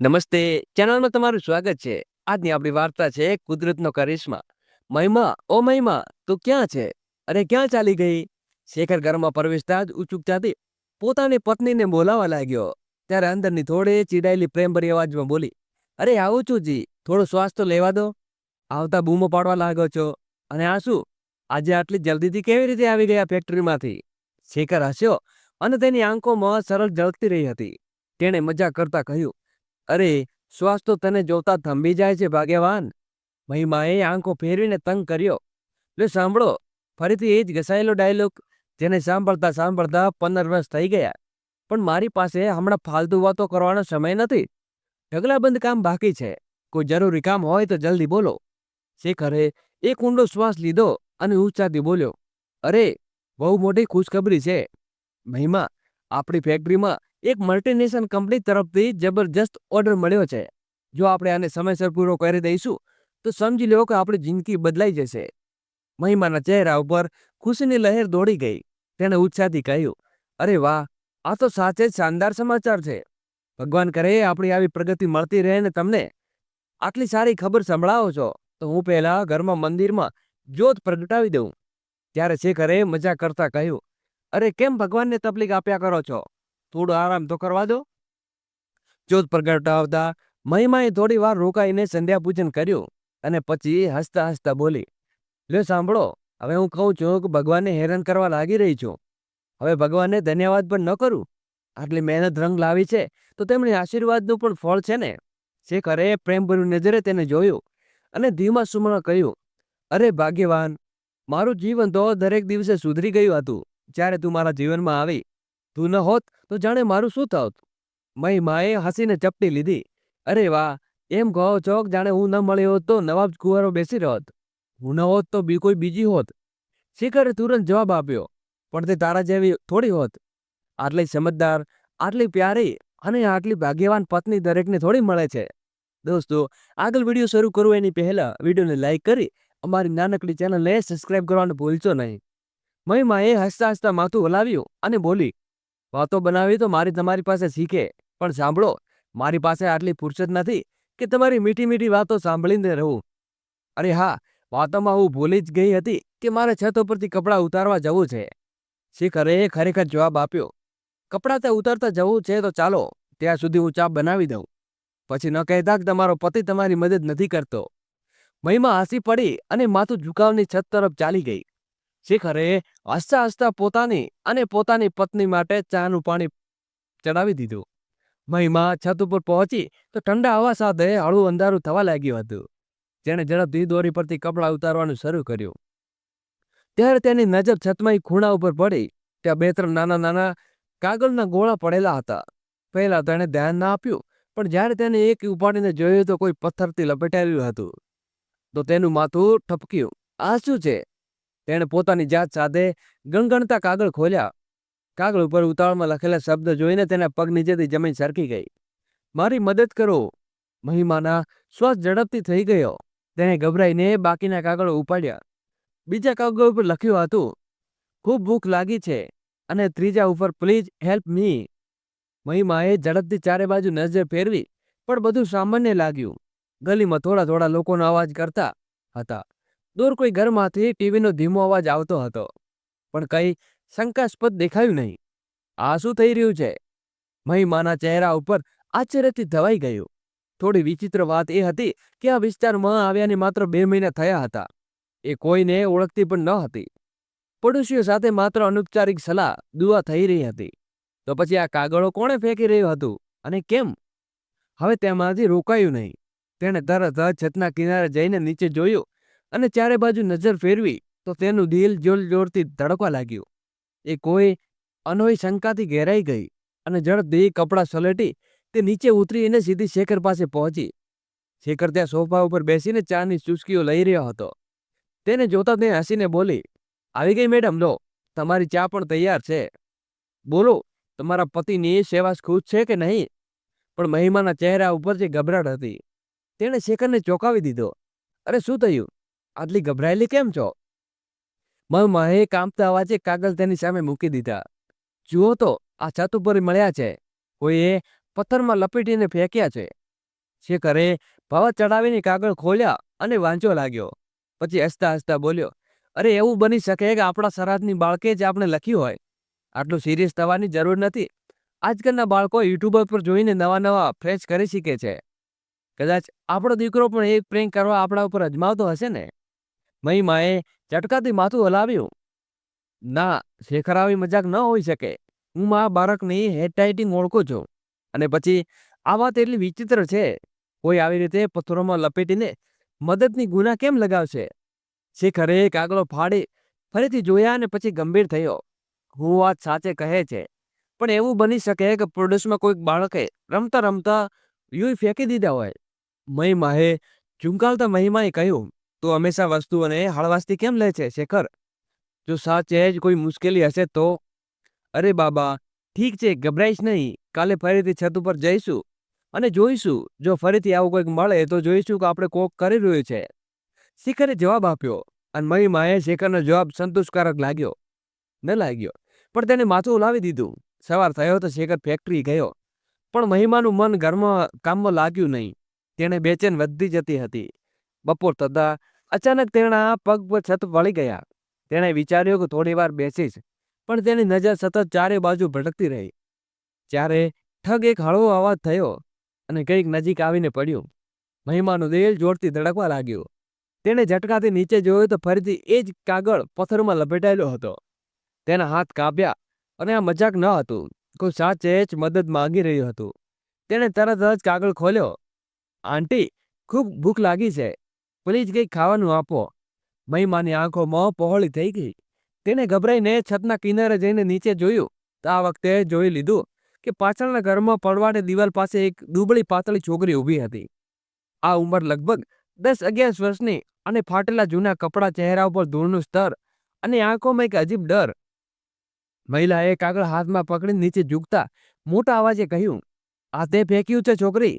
નમસ્તે. ચેનલમાં તમારું સ્વાગત છે. આજની આપણી વાર્તા છે કુદરતનો કરિશ્મા. મહિમા, ઓ મહિમા, તું ક્યાં છે? અરે ક્યાં ચાલી ગઈ? શેખર ઘરમાં પ્રવેશતા જ ઉચુકતાથી પોતાની પત્નીને બોલાવવા લાગ્યો. ત્યારે અંદરની થોડી ચીડાયેલી પ્રેમભરી અવાજમાં બોલી, અરે આવું છું જી, થોડો શ્વાસ તો લેવા દો. આવતા બૂમો પાડવા લાગ્યો છો. અને આ શું, આજે આટલી જલ્દીથી કેવી રીતે આવી ગયા ફેક્ટરીમાંથી? શેખર હસ્યો અને તેની આંખોમાં સરળ ઝળકતી રહી હતી. તેણે મજાક કરતા કહ્યું, અરે શ્વાસ તો તને જોતા થંભી જાય છે ભાગ્યવાન. મહિમાએ આંખો ફેરવીને તંગ કર્યો. લે સાંભળો, ફરીથી એ જ ઘસાયેલો ડાયલોગ. જેને સાંભળતા સાંભળતા 15 વર્ષ થઈ ગયા. પણ મારી પાસે હમણાં ફાલતુ વાતો કરવાનો સમય નથી. ઢગલાબંધ કામ બાકી છે. કોઈ જરૂરી કામ હોય તો જલ્દી બોલો. શેખરે એક ઊંડો શ્વાસ લીધો અને ઉચ્ચારથી બોલ્યો, અરે બહુ મોટી ખુશખબરી છે મહિમા. આપણી ફેક્ટરીમાં એક મલ્ટીનેશનલ કંપની તરફથી જબરજસ્ત ઓર્ડર મળ્યો છે. જો આપણે આને સમયસર પૂરો કરી દઈશું તો સમજી લો કે આપણી જિંદગી બદલાઈ જશે. મહિમાના ચહેરા ઉપર ખુશીની લહેર દોડી ગઈ. તેણે ઉત્સાહથી કહ્યું, અરે વાહ, આ તો સાચે જ શાનદાર સમાચાર છે. ભગવાન કરે આપણી આવી પ્રગતિ મળતી રહે ને તમને આટલી સારી ખબર સંભળાવો છો તો હું પહેલા ઘરમાં મંદિરમાં જ્યોત પ્રગટાવી દઉં. ત્યારે શેખરે મજાક કરતા કહ્યું, અરે કેમ ભગવાનને તકલીફ આપ્યા કરો છો? થોડો આરામ તો કરવા દો. જ્યોત પ્રગટાવતા મહિમાએ થોડી વાર રોકાઈને સંધ્યા પૂજન કર્યું અને પછી હસતા હસતા બોલી, લે સાંભળો, હવે હું કહું છું કે ભગવાનને હેરાન કરવા લાગી રહી છું. હવે ભગવાનને ધન્યવાદ પણ ન કરું? આટલી મહેનત રંગ લાવી છે તો તેમની આશીર્વાદનું પણ ફળ છે ને. શેખરે પ્રેમભર્યું નજરે તેને જોયું અને ધીમા સુરમાં કહ્યું, અરે ભાગ્યવાન, મારું જીવન તો દરેક દિવસે સુધરી ગયું હતું જ્યારે તું મારા જીવનમાં આવી. તું ન હોત તો જાણે મારું શું થાત? મહિમાએ હસીને ચપટી લીધી. અરે વાહ, એમ કહો છો કે જાણે હું ન મળ્યો હોત તો નવાબ કુંવરો બેસી રહ્યોત. હું ન હોત તો કોઈ બીજી હોત. શેખરે તુરંત જવાબ આપ્યો, પણ તે તારા જેવી થોડી હોત. આટલી સમજદાર, આટલી પ્યારી અને આટલી ભાગ્યવાન પત્ની દરેકને થોડી મળે છે. દોસ્તો, આગળ વિડીયો શરૂ કરું એની પહેલા વિડીયોને લાઈક કરી અમારી નાનકડી ચેનલને સબસ્ક્રાઇબ કરવાનું ભૂલશો નહીં. મહિમાએ હસતા હસતા માથું હલાવ્યું અને બોલી, વાતો બનાવી તો મારી તમારી પાસે શીખે, પણ સાંભળો, મારી પાસે આટલી ફુરસત નથી કે તમારી મીઠી મીઠી વાતો સાંભળીને રહું. અરે હા, વાતોમાં હું ભૂલી જ ગઈ હતી કે મારે છત ઉપરથી કપડાં ઉતારવા જવું છે. શેખરે ખરેખર જવાબ આપ્યો, કપડાં તે ઉતારતા જવું છે તો ચાલો, ત્યાં સુધી હું ચા બનાવી દઉં. પછી ન કહેતા કે તમારો પતિ તમારી મદદ નથી કરતો. મહિમા હસી પડી અને માથું ઝુકાવની છત તરફ ચાલી ગઈ. શેખરે હસતા હસતા પોતાની અને પોતાની પત્ની માટે ચાનું પાણી ચડાવી દીધું. મહિમા છત ઉપર પહોંચી તો ઠંડા હવા સાથે હળવું અંધારું થવા લાગ્યું હતું. જેણે ઝડપથી દોરી પરથી કપડાં ઉતારવાનું શરૂ કર્યું. ત્યારે તેની નજર છતમાં ખૂણા ઉપર પડી. ત્યાં 2-3 નાના નાના કાગળના ગોળા પડેલા હતા. પહેલા તેણે ધ્યાન ના આપ્યું, પણ જ્યારે તેને એક ઉપાડીને જોયું તો કોઈ પથ્થરથી લપેટાયેલું હતું. તો તેનું માથું ઠપક્યું. આ શું છે? તેણે પોતાની જાત સાથે ગણગણતા કાગળ ખોલ્યા. કાગળ ઉપર ઉતાવળમાં લખેલા શબ્દ જોઈને તેના પગ નીચેથી જમીન સરકી ગઈ. મારી મદદ કરો. મહિમાના શ્વાસ ઝડપથી થઈ ગયો. તેણે ગભરાઈને બાકીના કાગળો ઉપાડ્યા. બીજા કાગળ ઉપર લખ્યું હતું, ખૂબ ભૂખ લાગી છે, અને ત્રીજા ઉપર પ્લીઝ હેલ્પ મી. મહિમાએ ઝડપથી ચારે બાજુ નજર ફેરવી, પણ બધું સામાન્ય લાગ્યું. ગલીમાં થોડા થોડા લોકોનો અવાજ કરતા હતા. દૂર કોઈ ઘરમાંથી ટીવીનો ધીમો અવાજ આવતો હતો, પણ કંઈ શંકાસ્પદ દેખાયું નહીં. આ શું થઈ રહ્યું છે? મહિમાના ચહેરા ઉપર આશ્ચર્યથી ધવાઈ ગયું. થોડી વિચિત્ર વાત એ હતી કે આ વિસ્તારમાં આવ્યાને માત્ર 2 મહિના થયા હતા. એ કોઈને ઓળખતી પણ ન હતી. પડોશીઓ સાથે માત્ર અનૌપચારિક સલાહ દુઆ થઈ રહી હતી. તો પછી આ કાગળો કોણે ફેંકી રહ્યું હતું અને કેમ? હવે તેમાંથી રોકાયું નહીં. તેણે તરત જ છતના કિનારે જઈને નીચે જોયું અને ચારે બાજુ નજર ફેરવી તો તેનું દિલ જોર જોરથી ધડકવા લાગ્યું. એ કોઈ અનોઈ શંકાથી ઘેરાઈ ગઈ અને ઝડપથી કપડાં સલેટી તે નીચે ઉતરીને સીધી શેખર પાસે પહોંચી. શેખર ત્યાં સોફા ઉપર બેસીને ચાની ચુસ્કીઓ લઈ રહ્યો હતો. તેને જોતા તે હસીને બોલી, આવી ગઈ મેડમ, લો, તમારી ચા પણ તૈયાર છે. બોલો, તમારા પતિની સેવા ખુશ છે કે નહીં? પણ મહિમાના ચહેરા ઉપર જે ગભરાટ હતી તેણે શેખરને ચોંકાવી દીધો. અરે શું થયું? આટલી ગભરાયેલી કેમ છો? મહિમાએ કાંપતા અવાજે કાગળ તેની સામે મૂકી દીધા. જુઓ તો, આ છત ઉપર મળ્યા છે. કોઈએ પથ્થરમાં લપેટીને ફેંક્યા છે. શેખરે ભાવ ચડાવીને કાગળ ખોલ્યા અને વાંચવા લાગ્યો. પછી હસતા હસતા બોલ્યો, અરે એવું બની શકે કે આપણા સરાદની બાળકે જ આપણે લખ્યું હોય. આટલું સિરિયસ થવાની જરૂર નથી. આજકાલના બાળકો યુટ્યુબ પર જોઈને નવા નવા ફ્રેશ કરી શીખે છે. કદાચ આપણો દીકરો પણ એક પ્રેન્ક કરવા આપણા ઉપર અજમાવતો હશે ને. મહિમાએ ચટકાથી માથું હલાવ્યું. ના, શેખર આવી મજાક ન હોઈ શકે. હું મારા બાળકની હેન્ડરાઇટિંગ ઓળખું છું. અને પછી આ વાત એટલી વિચિત્ર છે. કોઈ આવી રીતે પથ્થરોમાં લપેટીને મદદની ગુના કેમ લગાવશે? શેખરે કાગળો ફાડી ફરીથી જોયા અને પછી ગંભીર થયો. હું વાત સાચે કહે છે, પણ એવું બની શકે કે પડોશમાં કોઈક બાળકે રમતા રમતા યુ ફેંકી દીધા હોય. મહિમાએ ચૂંકાલતા મહિમાએ કહ્યું, તું હંમેશા વસ્તુઓને હળવાશથી કેમ લે છે શેખર? જો સાચે જ કોઈ મુશ્કેલી હશે તો? અરે બાબા, ઠીક છે, ગભરાઈશ નહીં. કાલે ફરીથી છત ઉપર જઈશું અને જોઈશું. જો ફરીથી આવું કોઈક મળે તો જોઈશું કે આપણે કોક કરી રહ્યું છે. શેખરે જવાબ આપ્યો અને મહિમાએ શેખરનો જવાબ સંતોષકારક લાગ્યો ન લાગ્યો, પણ તેને માથું હલાવી દીધું. સવાર થયો તો શેખર ફેક્ટરી ગયો, પણ મહિમાનું મન ઘરમાં કામમાં લાગ્યું નહીં. તેણે બેચેન વધતી જતી હતી. બપોર થતાં અચાનક તેના પગ પર છત વળી ગયા. તેણે વિચાર્યું કે થોડી વાર બેસીશ, પણ તેની નજર સતત ચારે બાજુ ભટકતી રહી. ત્યારે ઠગ એક હળવો અવાજ થયો અને કંઈક નજીક આવીને પડ્યું. મહિમાનું દિલ જોરથી ધડકવા લાગ્યું. તેણે ઝટકાથી નીચે જોયું તો ફરીથી એ જ કાગળ પથ્થરમાં લપેટાયેલો હતો. તેના હાથ કાપ્યા અને આ મજાક ન હતું. કોઈ સાચે જ મદદ માંગી રહ્યું હતું. તેણે તરત જ કાગળ ખોલ્યો. આંટી, ખૂબ ભૂખ લાગી છે, પ્લીઝ કંઈક ખાવાનું આપો. મહિમાની આંખોમાં પહોળી થઈ ગઈ. તેને ગભરાઈને છતના કિનારે જઈને નીચે જોયું તો આ વખતે જોઈ લીધું કે પાછળના ઘરમાં પડવાડે દિવાલ પાસે એક દુબળી પાતળી છોકરી ઊભી હતી. આ ઉંમર લગભગ 10-11 વર્ષની અને ફાટેલા જૂના કપડાં, ચહેરા ઉપર ધૂળનું સ્તર અને આંખોમાં એક અજીબ ડર. મહિલાએ કાગળ હાથમાં પકડી નીચે ઝૂકતા મોટા અવાજે કહ્યું, આ તે ફેંક્યું છે છોકરી?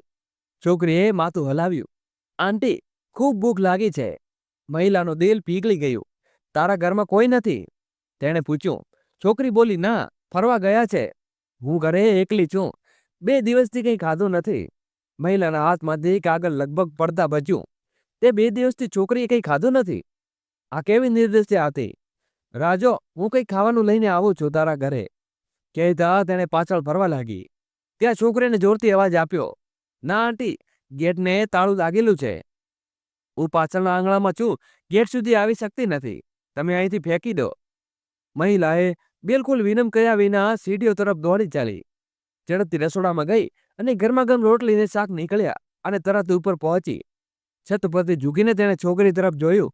છોકરીએ માથું હલાવ્યું. આંટી, ખૂબ ભૂખ લાગી છે. મહિલાનું દિલ પીગળી ગયું. તારા ઘરમાં કોઈ નથી? તેણે પૂછ્યું. છોકરી બોલી, ના, ફરવા ગયા છે. હું ઘરે એકલી છું. 2 દિવસથી કંઈ ખાધું નથી. મહિલાના હાથમાંથી કાગળ લગભગ પડતા બચ્યું. તે 2 દિવસથી છોકરીએ કંઈ ખાધું નથી. આ કેવી નિર્દયતા હતી? રાજો, હું કંઈક ખાવાનું લઈને આવું છું તારા ઘરે, કહેતા તેણે પાછળ ફરવા લાગી. ત્યાં છોકરીને જોરથી અવાજ આપ્યો. ના આંટી, ગેટને તાળું લાગેલું છે. હું પાછળના આંગણામાં છું, ગેટ સુધી આવી શકતી નથી. તમે અહીંથી ફેંકી દો. મહિલાએ બિલકુલ વિનમ કર્યા વિના સીડીઓ તરફ દોડી ચાલી. ઝડપથી રસોડામાં ગઈ અને ગરમાગરમ રોટલીને શાક નીકળ્યા અને તરત ઉપર પહોંચી. છત પરથી ઝૂકીને તેણે છોકરી તરફ જોયું.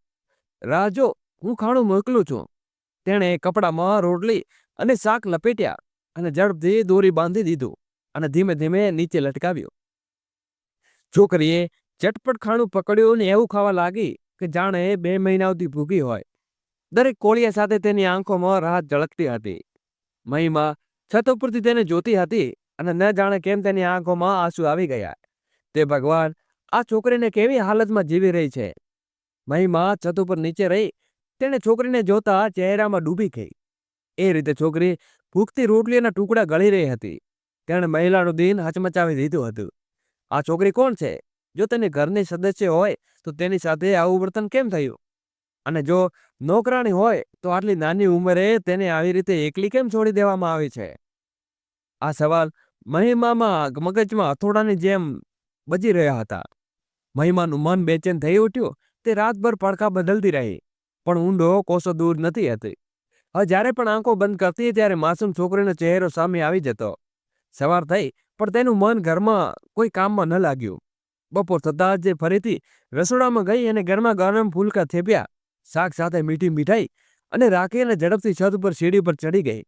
રાજો, હું ખાણું મોકલું છું. તેણે કપડામાં રોટલી અને શાક લપેટ્યા અને ઝડપથી દોરી બાંધી દીધું અને ધીમે ધીમે નીચે લટકાવ્યું. છોકરીએ ઝટપટ ખાણું પકડ્યું અને એવું ખાવા લાગી કે જાણે 2 મહિનાઓથી ભૂખી હોય. દરેક કોળિયા સાથે તેની આંખોમાં રાહત ઝળકતી હતી. મહિમા છત ઉપરથી તેને જોતી હતી અને ન જાણે કેમ તેની આંખોમાં આંસુ આવી ગયા. તે ભગવાન, આ છોકરીને કેવી હાલતમાં જીવી રહી છે. મહિમા છત ઉપર નીચે રહી. તેણે છોકરીને જોતા ચહેરામાં ડૂબી ગઈ. એ રીતે છોકરી ભૂખથી રોટલીના ટુકડા ગળી રહી હતી. તેણે મહિલાનું દિન હચમચાવી દીધું હતું. આ છોકરી કોણ છે? જો તેને ઘરની સદસ્ય હોય તો તેની સાથે આવું વર્તન કેમ થયું? અને જો નોકરાણી હોય તો આટલી નાની ઉંમરે તેને આવી રીતે એકલી કેમ છોડી દેવામાં આવી છે? આ સવાલ મહિમામાં મગજમાં હથોડાની જેમ બજી રહ્યા હતા. મહિમાનું મન બેચેન થઈ ઉઠ્યું. તે રાતભર પડખા બદલતી રહી, પણ ઊંડો કોસો દૂર નથી હતી. હવે જ્યારે પણ આંખો બંધ કરતી ત્યારે માસૂમ છોકરીનો ચહેરો સામે આવી જતો. સવાર થઈ, પણ તેનું મન ઘરમાં કોઈ કામમાં ન લાગ્યું. બપોર થતાં જ ફરીથી રસોડામાં ગઈ અને ગરમા ગરમ ફૂલકા થેપ્યા, શાક સાથે મીઠી મીઠાઈ અને રાખીને ઝડપથી છત ઉપર સીડી પર ચડી ગઈ.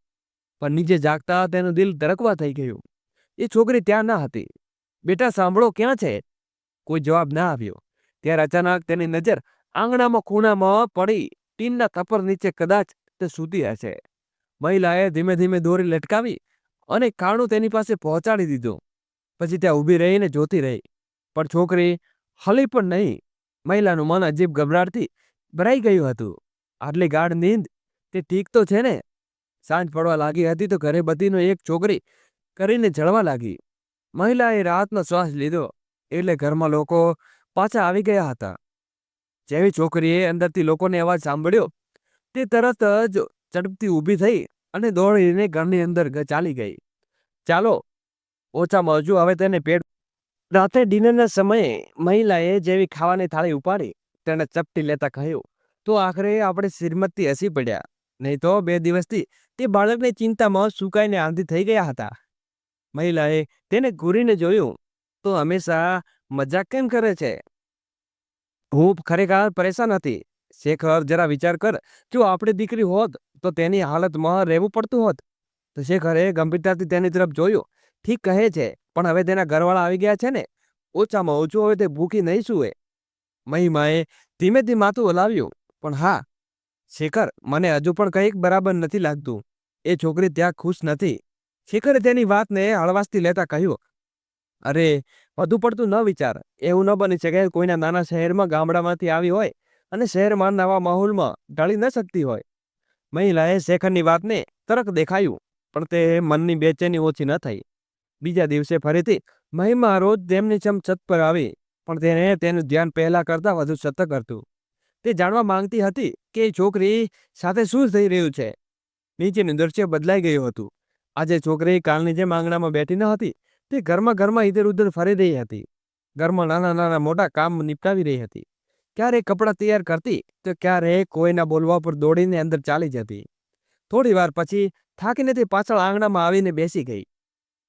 પણ નીચે જાગતા તેનું દિલ ધડકવા થઈ ગયું. એ છોકરી ત્યાં ન હતી. બેટા સાંભળો, ક્યાં છે? કોઈ જવાબ ના આવ્યો. ત્યારે અચાનક તેની નજર આંગણામાં ખૂણામાં પડી. ટીનના તપર નીચે કદાચ તે સૂતી હશે. મહિલાએ ધીમે ધીમે દોરી લટકાવી અને ખાણું તેની પાસે પહોંચાડી દીધું. પછી ત્યાં ઊભી રહીને જોતી રહી, પણ છોકરી હલી પણ નહીં. મહિલાનું મન અજીબ ગભરાટથી ભરાઈ ગયું હતું. આટલી ગાઢ નીંદ, તે ઠીક તો છે ને? સાંજ પડવા લાગી હતી તો ઘરે બધીનો એક છોકરી કરીને જળવા લાગી. મહિલાએ રાહતનો શ્વાસ લીધો. એટલે ઘરમાં લોકો પાછા આવી ગયા હતા. જેવી છોકરીએ અંદરથી લોકોને અવાજ સાંભળ્યો તે તરત જ ઝડપથી ઊભી થઈ અને દોડીને ઘરની અંદર ચાલી ગઈ. ચાલો ઓછામાં ઓછું હવે તેને પેટ. રાતે ડિનરના સમયે મહિલાએ જેવી ખાવાની થાળી ઉપાડી તેને ચપટી લેતા કહ્યું, તો આખરે આપણે શ્રીમતી હસી પડ્યા. નહીં તો 2 દિવસથી તે બાળકની ચિંતામાં સુકાઈને આંધી થઈ ગયા હતા. મહિલાએ તેને ઘૂરીને જોયું, તો હંમેશા મજાક કેમ કરે છે? હું ખરેખર પરેશાન હતી. શેખર, જરા વિચાર કર, જો આપણી દીકરી હોત તો તેની હાલતમાં રહેવું પડતું હોત. તો શેખરે ગંભીરતાથી તેની તરફ જોયું. ઠીક કહે છે, પણ હવે તેના ઘરવાળા આવી ગયા છે ને, ઓછામાં ઓછું હવે તે ભૂખી નહીં સૂવે. મહિમાએ ધીમેથી માથું હલાવ્યું. પણ હા શેખર, મને હજુ પણ કંઈક બરાબર નથી લાગતું. એ છોકરી ત્યાં ખુશ નથી. શેખરે તેની વાતને હળવાશથી લેતા કહ્યું, અરે વધુ પડતું ન વિચાર. એવું ન બની શકે કોઈના નાના શહેરમાં ગામડામાંથી આવી હોય અને શહેરમાં નવા માહોલમાં ઢળી ન શકતી હોય. મહિલાએ શેખરની વાતને તરત દેખાયું, પણ તે મનની બેચેની ઓછી ન થઈ. બીજા દિવસે ફરીથી મહિમા રોજ તેમની છત પર આવી, પણ તેને તેનું ધ્યાન પહેલા કરતાં વધુ સતર્ક હતું. તે જાણવા માંગતી હતી કે એ છોકરી સાથે શું થઈ રહ્યું છે. નીચેનું દ્રશ્ય બદલાઈ ગયું હતું. આજે છોકરી કાલની જેમ આંગણામાં બેઠી ન હતી. તે ઘરમાં ઇધર ઉધર ફરી રહી હતી. ઘરમાં નાના નાના મોટા કામ નિપટાવી રહી હતી. ક્યારેક કપડાં તૈયાર કરતી તો ક્યારેક કોઈના બોલવા પર દોડીને અંદર ચાલી જતી. થોડી વાર પછી થાકીને તે પાછળ આંગણામાં આવીને બેસી ગઈ.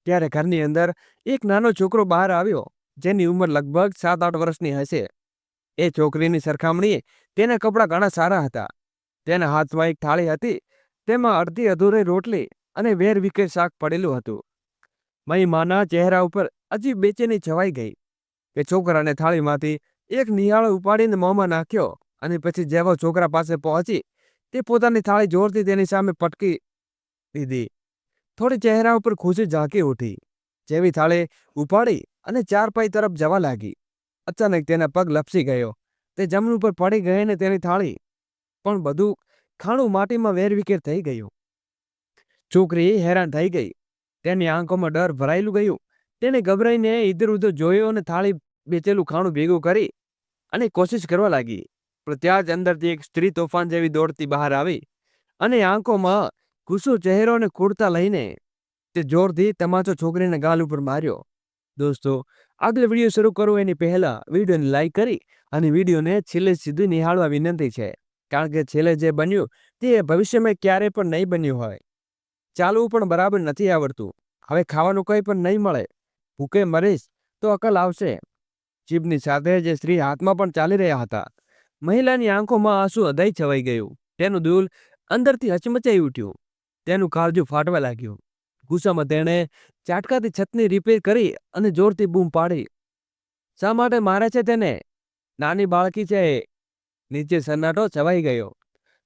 ત્યારે ઘરની અંદર એક નાનો છોકરો બહાર આવ્યો, જેની ઉંમર લગભગ 7-8 વર્ષની હશે. એ છોકરીની સરખામણીએ તેના કપડાં ઘણા સારા હતા. તેના હાથમાં એક થાળી હતી. તેમાં અડધી અધૂરી રોટલી અને વેરવિખેર શાક પડેલું હતું. મહિમાના ચહેરા ઉપર અજીબ બેચેની છવાઈ ગઈ. કે છોકરાને થાળીમાંથી એક નિહાળો ઉપાડીને મોંમાં નાખ્યો અને પછી જેવો છોકરા પાસે પહોંચી તે પોતાની થાળી જોરથી તેની સામે પટકી દીધી. થોડી ચહેરા ઉપર ખુશી ઝાંકી ઉઠી. જેવી થાળી ઉપાડી અને ચારપાઈ તરફ જવા લાગી, અચાનક તેના પગ લપસી ગયો. તે જમીન ઉપર પડી ગઈ ને તેની થાળી પણ બધું ખાણું માટીમાં વેરવિખેર થઈ ગયું. છોકરી હેરાન થઈ ગઈ. તેની આંખોમાં ડર ભરાયેલું ગયું. તેને ગભરાઈને ઇધર ઉધર જોયો અને થાળી બેચેલું ખાણું ભેગું કરી અને કોશિશ કરવા લાગી. પણ ત્યાં જ અંદરથી એક સ્ત્રી તોફાન જેવી દોડતી બહાર આવી અને આંખોમાં ગુસ્સો ચહેરો અને કુર્તા લઈને તે જોરથી તમાચો છોકરીના ગાલ ઉપર માર્યો. દોસ્તો, આગળ વિડીયો શરૂ કરું એની પહેલા વિડીયોને લાઈક કરી અને વિડીયોને છેલ્લે સુધી નિહાળવા વિનંતી છે, કારણ કે છેલ્લે જે બન્યું તે ભવિષ્યમાં ક્યારેય પણ નહીં બન્યું હોય. ચાલવું પણ બરાબર નથી આવડતું. હવે ખાવાનું કંઈ પણ નહીં મળે. ભૂખે મરીશ તો અકલ આવશે. જીભની સાથે જે સ્ત્રી હાથમાં પણ ચાલી રહ્યા હતા. મહિલાની આંખોમાં આંસુ હૃદય છવાઈ ગયું. તેનું દિલ અંદરથી હચમચાઈ ઉઠ્યું. તેનું કાળજું ફાટવા લાગ્યું. ગુસ્સામાં તેણે ચાટકાથી છતની રિપેર કરી અને જોરથી બૂમ પાડી. શા માટે મારે છે તેને? નાની બાળકી છે. નીચે સન્નાટો છવાઈ ગયો.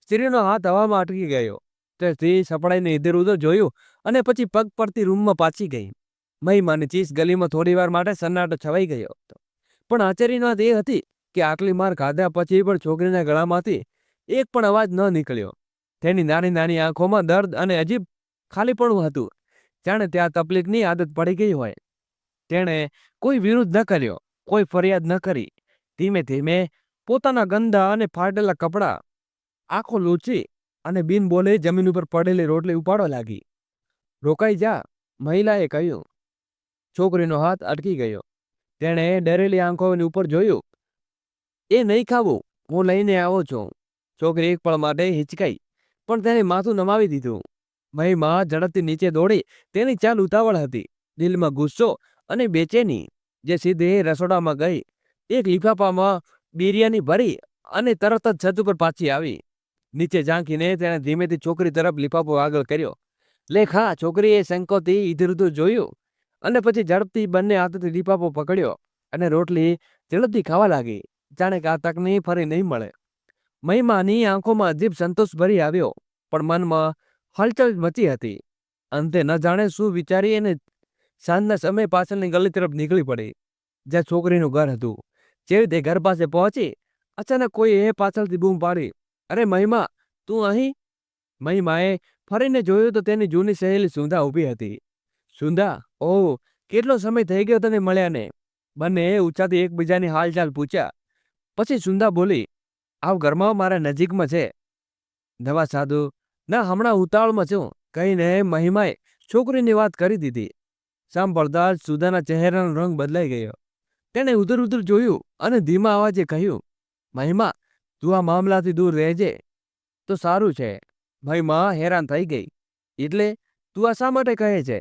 સ્ત્રીનો હાથ હવામાં અટકી ગયો. તે સ્ત્રી સપડાઈને ઇધર ઉધર જોયું અને પછી પગ પડતી રૂમમાં પાછી ગઈ. મહિમાની ચીસ ગલીમાં થોડીવાર માટે સન્નાટો છવાઈ ગયો હતો. પણ આશ્ચર્યની વાત એ હતી કે આટલી માર ખાધા પછી પણ છોકરીના ગળામાંથી એક પણ અવાજ ન નીકળ્યો. તેની નાની નાની આંખોમાં દર્દ અને અજીબ ખાલીપણું હતું, જાણે ત્યાં તકલીફની આદત પડી ગઈ હોય. તેણે કોઈ વિરોધ ન કર્યો, કોઈ ફરિયાદ ન કરી. ધીમે ધીમે પોતાના ગંદા અને ફાટેલા કપડાં આંખો લૂછી અને બિન બોલે જમીન ઉપર પડેલી રોટલી ઉપાડવા લાગી. રોકાઈ જા, મહિલાએ કહ્યું. છોકરીનો હાથ અટકી ગયો. તેણે ડરેલી આંખોની ઉપર જોયું. એ નહીં ખાવું, હું લઈને આવો છું. છોકરી એક પળ માટે હિચકાઈ, પણ તેને માથું નમાવી દીધું. મહિમા ઝડપથી નીચે દોડી. તેની ચાલ ઉતાવળ હતી, દિલમાં ગુસ્સો અને બેચેની. જે સીધી રસોડામાં ગઈ, એક લિફાફામાં બિરયાની ભરી અને તરત જ છત ઉપર પાછી આવી. નીચે ઝાંકીને તેણે ધીમેથી છોકરી તરફ લિફાફો આગળ કર્યો. લે ખા. છોકરીએ સંકોચથી ઇધર ઉધર જોયું અને પછી ઝડપથી બંને હાથથી લિફાફો પકડ્યો અને રોટલી ઝડપથી ખાવા લાગી, જાણે કે આ તકની ફરી નહીં મળે. મહિમાની આંખોમાં અજીબ સંતોષ ભરી આવ્યો, પણ મનમાં હલચલ મચી હતી. અંતે ન જાણે શું વિચારી અને સાંજના સમયે પાછળની ગલી તરફ નીકળી પડી, જ્યાં છોકરીનું ઘર હતું. જેવી તે ઘર પાસે પહોંચી, અચાનક કોઈએ પાછળથી બૂમ પાડી, અરે મહિમા, તું અહીં? મહિમાએ ફરીને જોયું તો તેની જૂની સહેલી સુંધા ઊભી હતી. સુંધા, ઓહ, કેટલો સમય થઈ ગયો તને મળ્યાને. બંને ઊંચાથી એકબીજાની હાલચાલ પૂછ્યા. પછી સુંદા બોલી, આવ ઘરમાં મારા નજીકમાં છે. નવા સાધુ, ના હમણાં ઉતાવળમાં છું કહીને મહિમાએ છોકરીની વાત કરી દીધી. સાંભળતા જ સુદાના ચહેરાનો રંગ બદલાઈ ગયો. તેણે ઉધર ઉધર જોયું અને ધીમા અવાજે કહ્યું, મહિમા, તું આ મામલાથી દૂર રહેજે તો સારું છે. મહિમા હેરાન થઈ ગઈ. એટલે તું આ શા માટે કહે છે?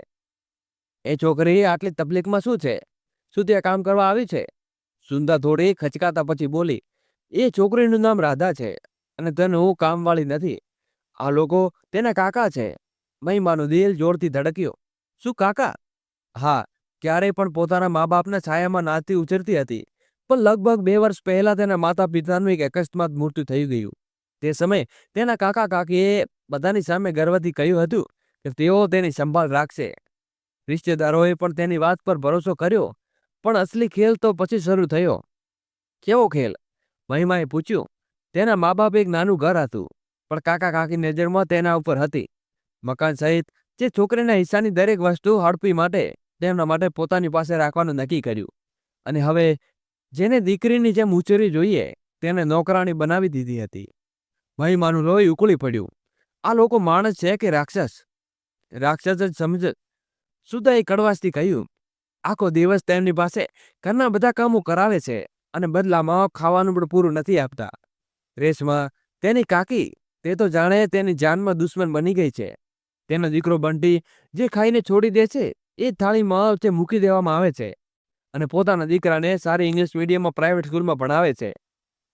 એ છોકરી આટલી તકલીફમાં શું છે? શું ત્યાં કામ કરવા આવી છે? સુંદા થોડી ખચકાતા પછી બોલી, એ છોકરીનું નામ રાધા છે અને તેનું કામવાળી નથી. આ લોકો તેના કાકા છે. મહિમાનું દિલ જોરથી ધડક્યું. શું કાકા? હા, ક્યારેય પણ પોતાના મા બાપના છાયામાં નાચતી ઉછરતી હતી, પણ લગભગ 2 વર્ષ પહેલા તેના માતા પિતાનું એક અકસ્માત મૃત્યુ થઈ ગયું. તે સમયે તેના કાકા કાકીએ બધાની સામે ગર્વથી કહ્યું હતું કે તેઓ તેની સંભાળ રાખશે. રિશ્તેદારોએ પણ તેની વાત પર ભરોસો કર્યો. પણ અસલી ખેલ તો પછી શરૂ થયો. કેવો ખેલ? મહિમાએ પૂછ્યું. તેના મા બાપ એક નાનું ઘર હતું, પણ કાકા કાકી નજરમાં તેના ઉપર હતી. મકાન સહિત જે છોકરીના હિસ્સાની દરેક વસ્તુ હડપી માટે તેમના માટે પોતાની પાસે રાખવાનું નક્કી કર્યું. અને હવે જેને દીકરીની જેમ ઉછેરી જોઈએ તેને નોકરાણી બનાવી દીધી હતી. મહિમાનું લોહી ઉકળી પડ્યું. આ લોકો માણસ છે કે રાક્ષસ? રાક્ષસ જ સમજ. સુદાએ કડવાશથી કહ્યું, આખો દિવસ તેમની પાસે ઘરના બધા કામો કરાવે છે અને બદલામાં ખાવાનું પણ પૂરું નથી આપતા. રેશમા, તેની કાકી, તે તો જાણે તેની જાનમાં દુશ્મન બની ગઈ છે. તેનો દીકરો બંટી જે ખાઈને છોડી દે છે એ થાળીમાં તે મૂકી દેવામાં આવે છે અને પોતાના દીકરાને સારી ઇંગ્લિશ મીડિયમમાં પ્રાઇવેટ સ્કૂલમાં ભણાવે છે,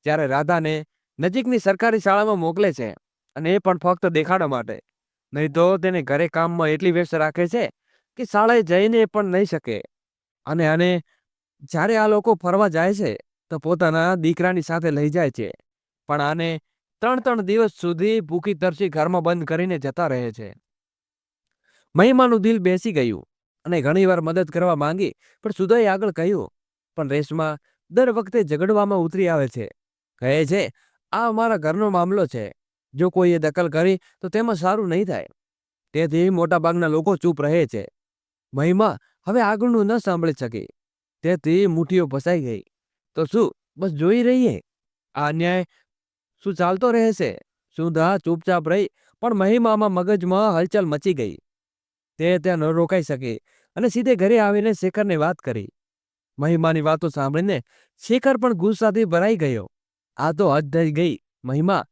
જ્યારે રાધાને નજીકની સરકારી શાળામાં મોકલે છે, અને એ પણ ફક્ત દેખાડા માટે. નહીં તો તેને ઘરે કામમાં એટલી વ્યસ્ત રાખે છે કે શાળાએ જઈને પણ નહીં શકે. અને જ્યારે આ લોકો ફરવા જાય છે તો પોતાના દીકરાની સાથે લઈ જાય છે, પણ આને 3 દિવસ સુધી ભૂખી તરસી ઘરમાં બંધ કરીને જતા રહે છે. મહિમાનું દિલ બેસી ગયું અને ઘણીવાર મદદ કરવા માંગી, પણ સુદાએ આગળ કહ્યું, પણ રેશમા દર વખતે ઝઘડવામાં ઉતરી આવે છે. કહે છે, આ અમારા ઘરનો મામલો છે. જો કોઈએ દખલ કરી તો તેમાં સારું નહીં થાય. તેથી મોટાભાગના લોકો ચૂપ રહે છે. મહિમા હવે આગળનું ન સાંભળી શકી. તેથી મુઠ્ઠીઓ ફસાઈ ગઈ. તો શું બસ જોઈ રહીએ? આ અન્યાય શું ચાલતો રહેશે? સુધા ચૂપચાપ રહી, પણ મહિમામાં મગજમાં હલચલ મચી ગઈ. તે ત્યાં ન રોકાઈ શકી અને સીધે ઘરે આવીને શેખરને વાત કરી. મહિમાની વાતો સાંભળીને શેખર પણ ગુસ્સાથી ભરાઈ ગયો. આ તો હદ થઈ ગઈ. મહિમા,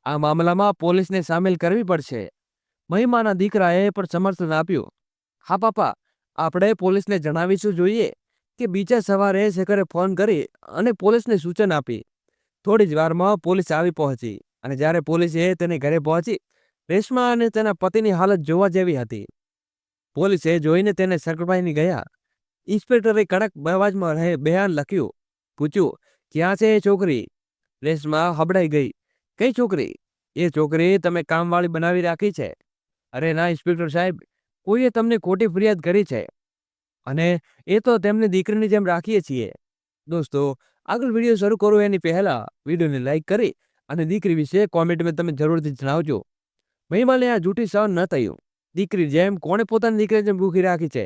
આ મામલામાં પોલીસને સામેલ કરવી પડશે. મહિમાના દીકરાએ પણ સમર્થન આપ્યું. હા પાપા, આપણે પોલીસને જણાવીશું જોઈએ કે બીજા સવારે શેખરે ફોન કરી અને પોલીસને સૂચન આપી. થોડી જ વારમાં પોલીસ આવી પહોંચી અને જ્યારે પોલીસે તેને ઘરે પહોંચી, રેશમા અને તેના પતિની હાલત જોવા જેવી હતી. પોલીસે જોઈને તેને સરપ્રાઈઝની ગયા. ઇન્સ્પેક્ટરે કડક અવાજમાં બયાન લખ્યું. પૂછ્યું, ક્યાં છે એ છોકરી? રેશમા હબડાઈ ગઈ. કઈ છોકરી? એ છોકરી તમે કામવાળી બનાવી રાખી છે. અરે ના ઇન્સ્પેક્ટર સાહેબ, કોઈએ તમને ખોટી ફરિયાદ કરી છે અને એ તો તેમને દીકરીની જેમ રાખીએ છીએ. દોસ્તો, આગળ વિડીયો શરૂ કરું એની પહેલા વિડીયોને લાઈક કરી અને દીકરી વિશે કોમેન્ટમાં તમે જરૂરથી જણાવજો. મહિમાને આ જૂઠી સહન ન થયું. દીકરી જેમ કોણે પોતાની દીકરી જેમ ભૂખી રાખી છે?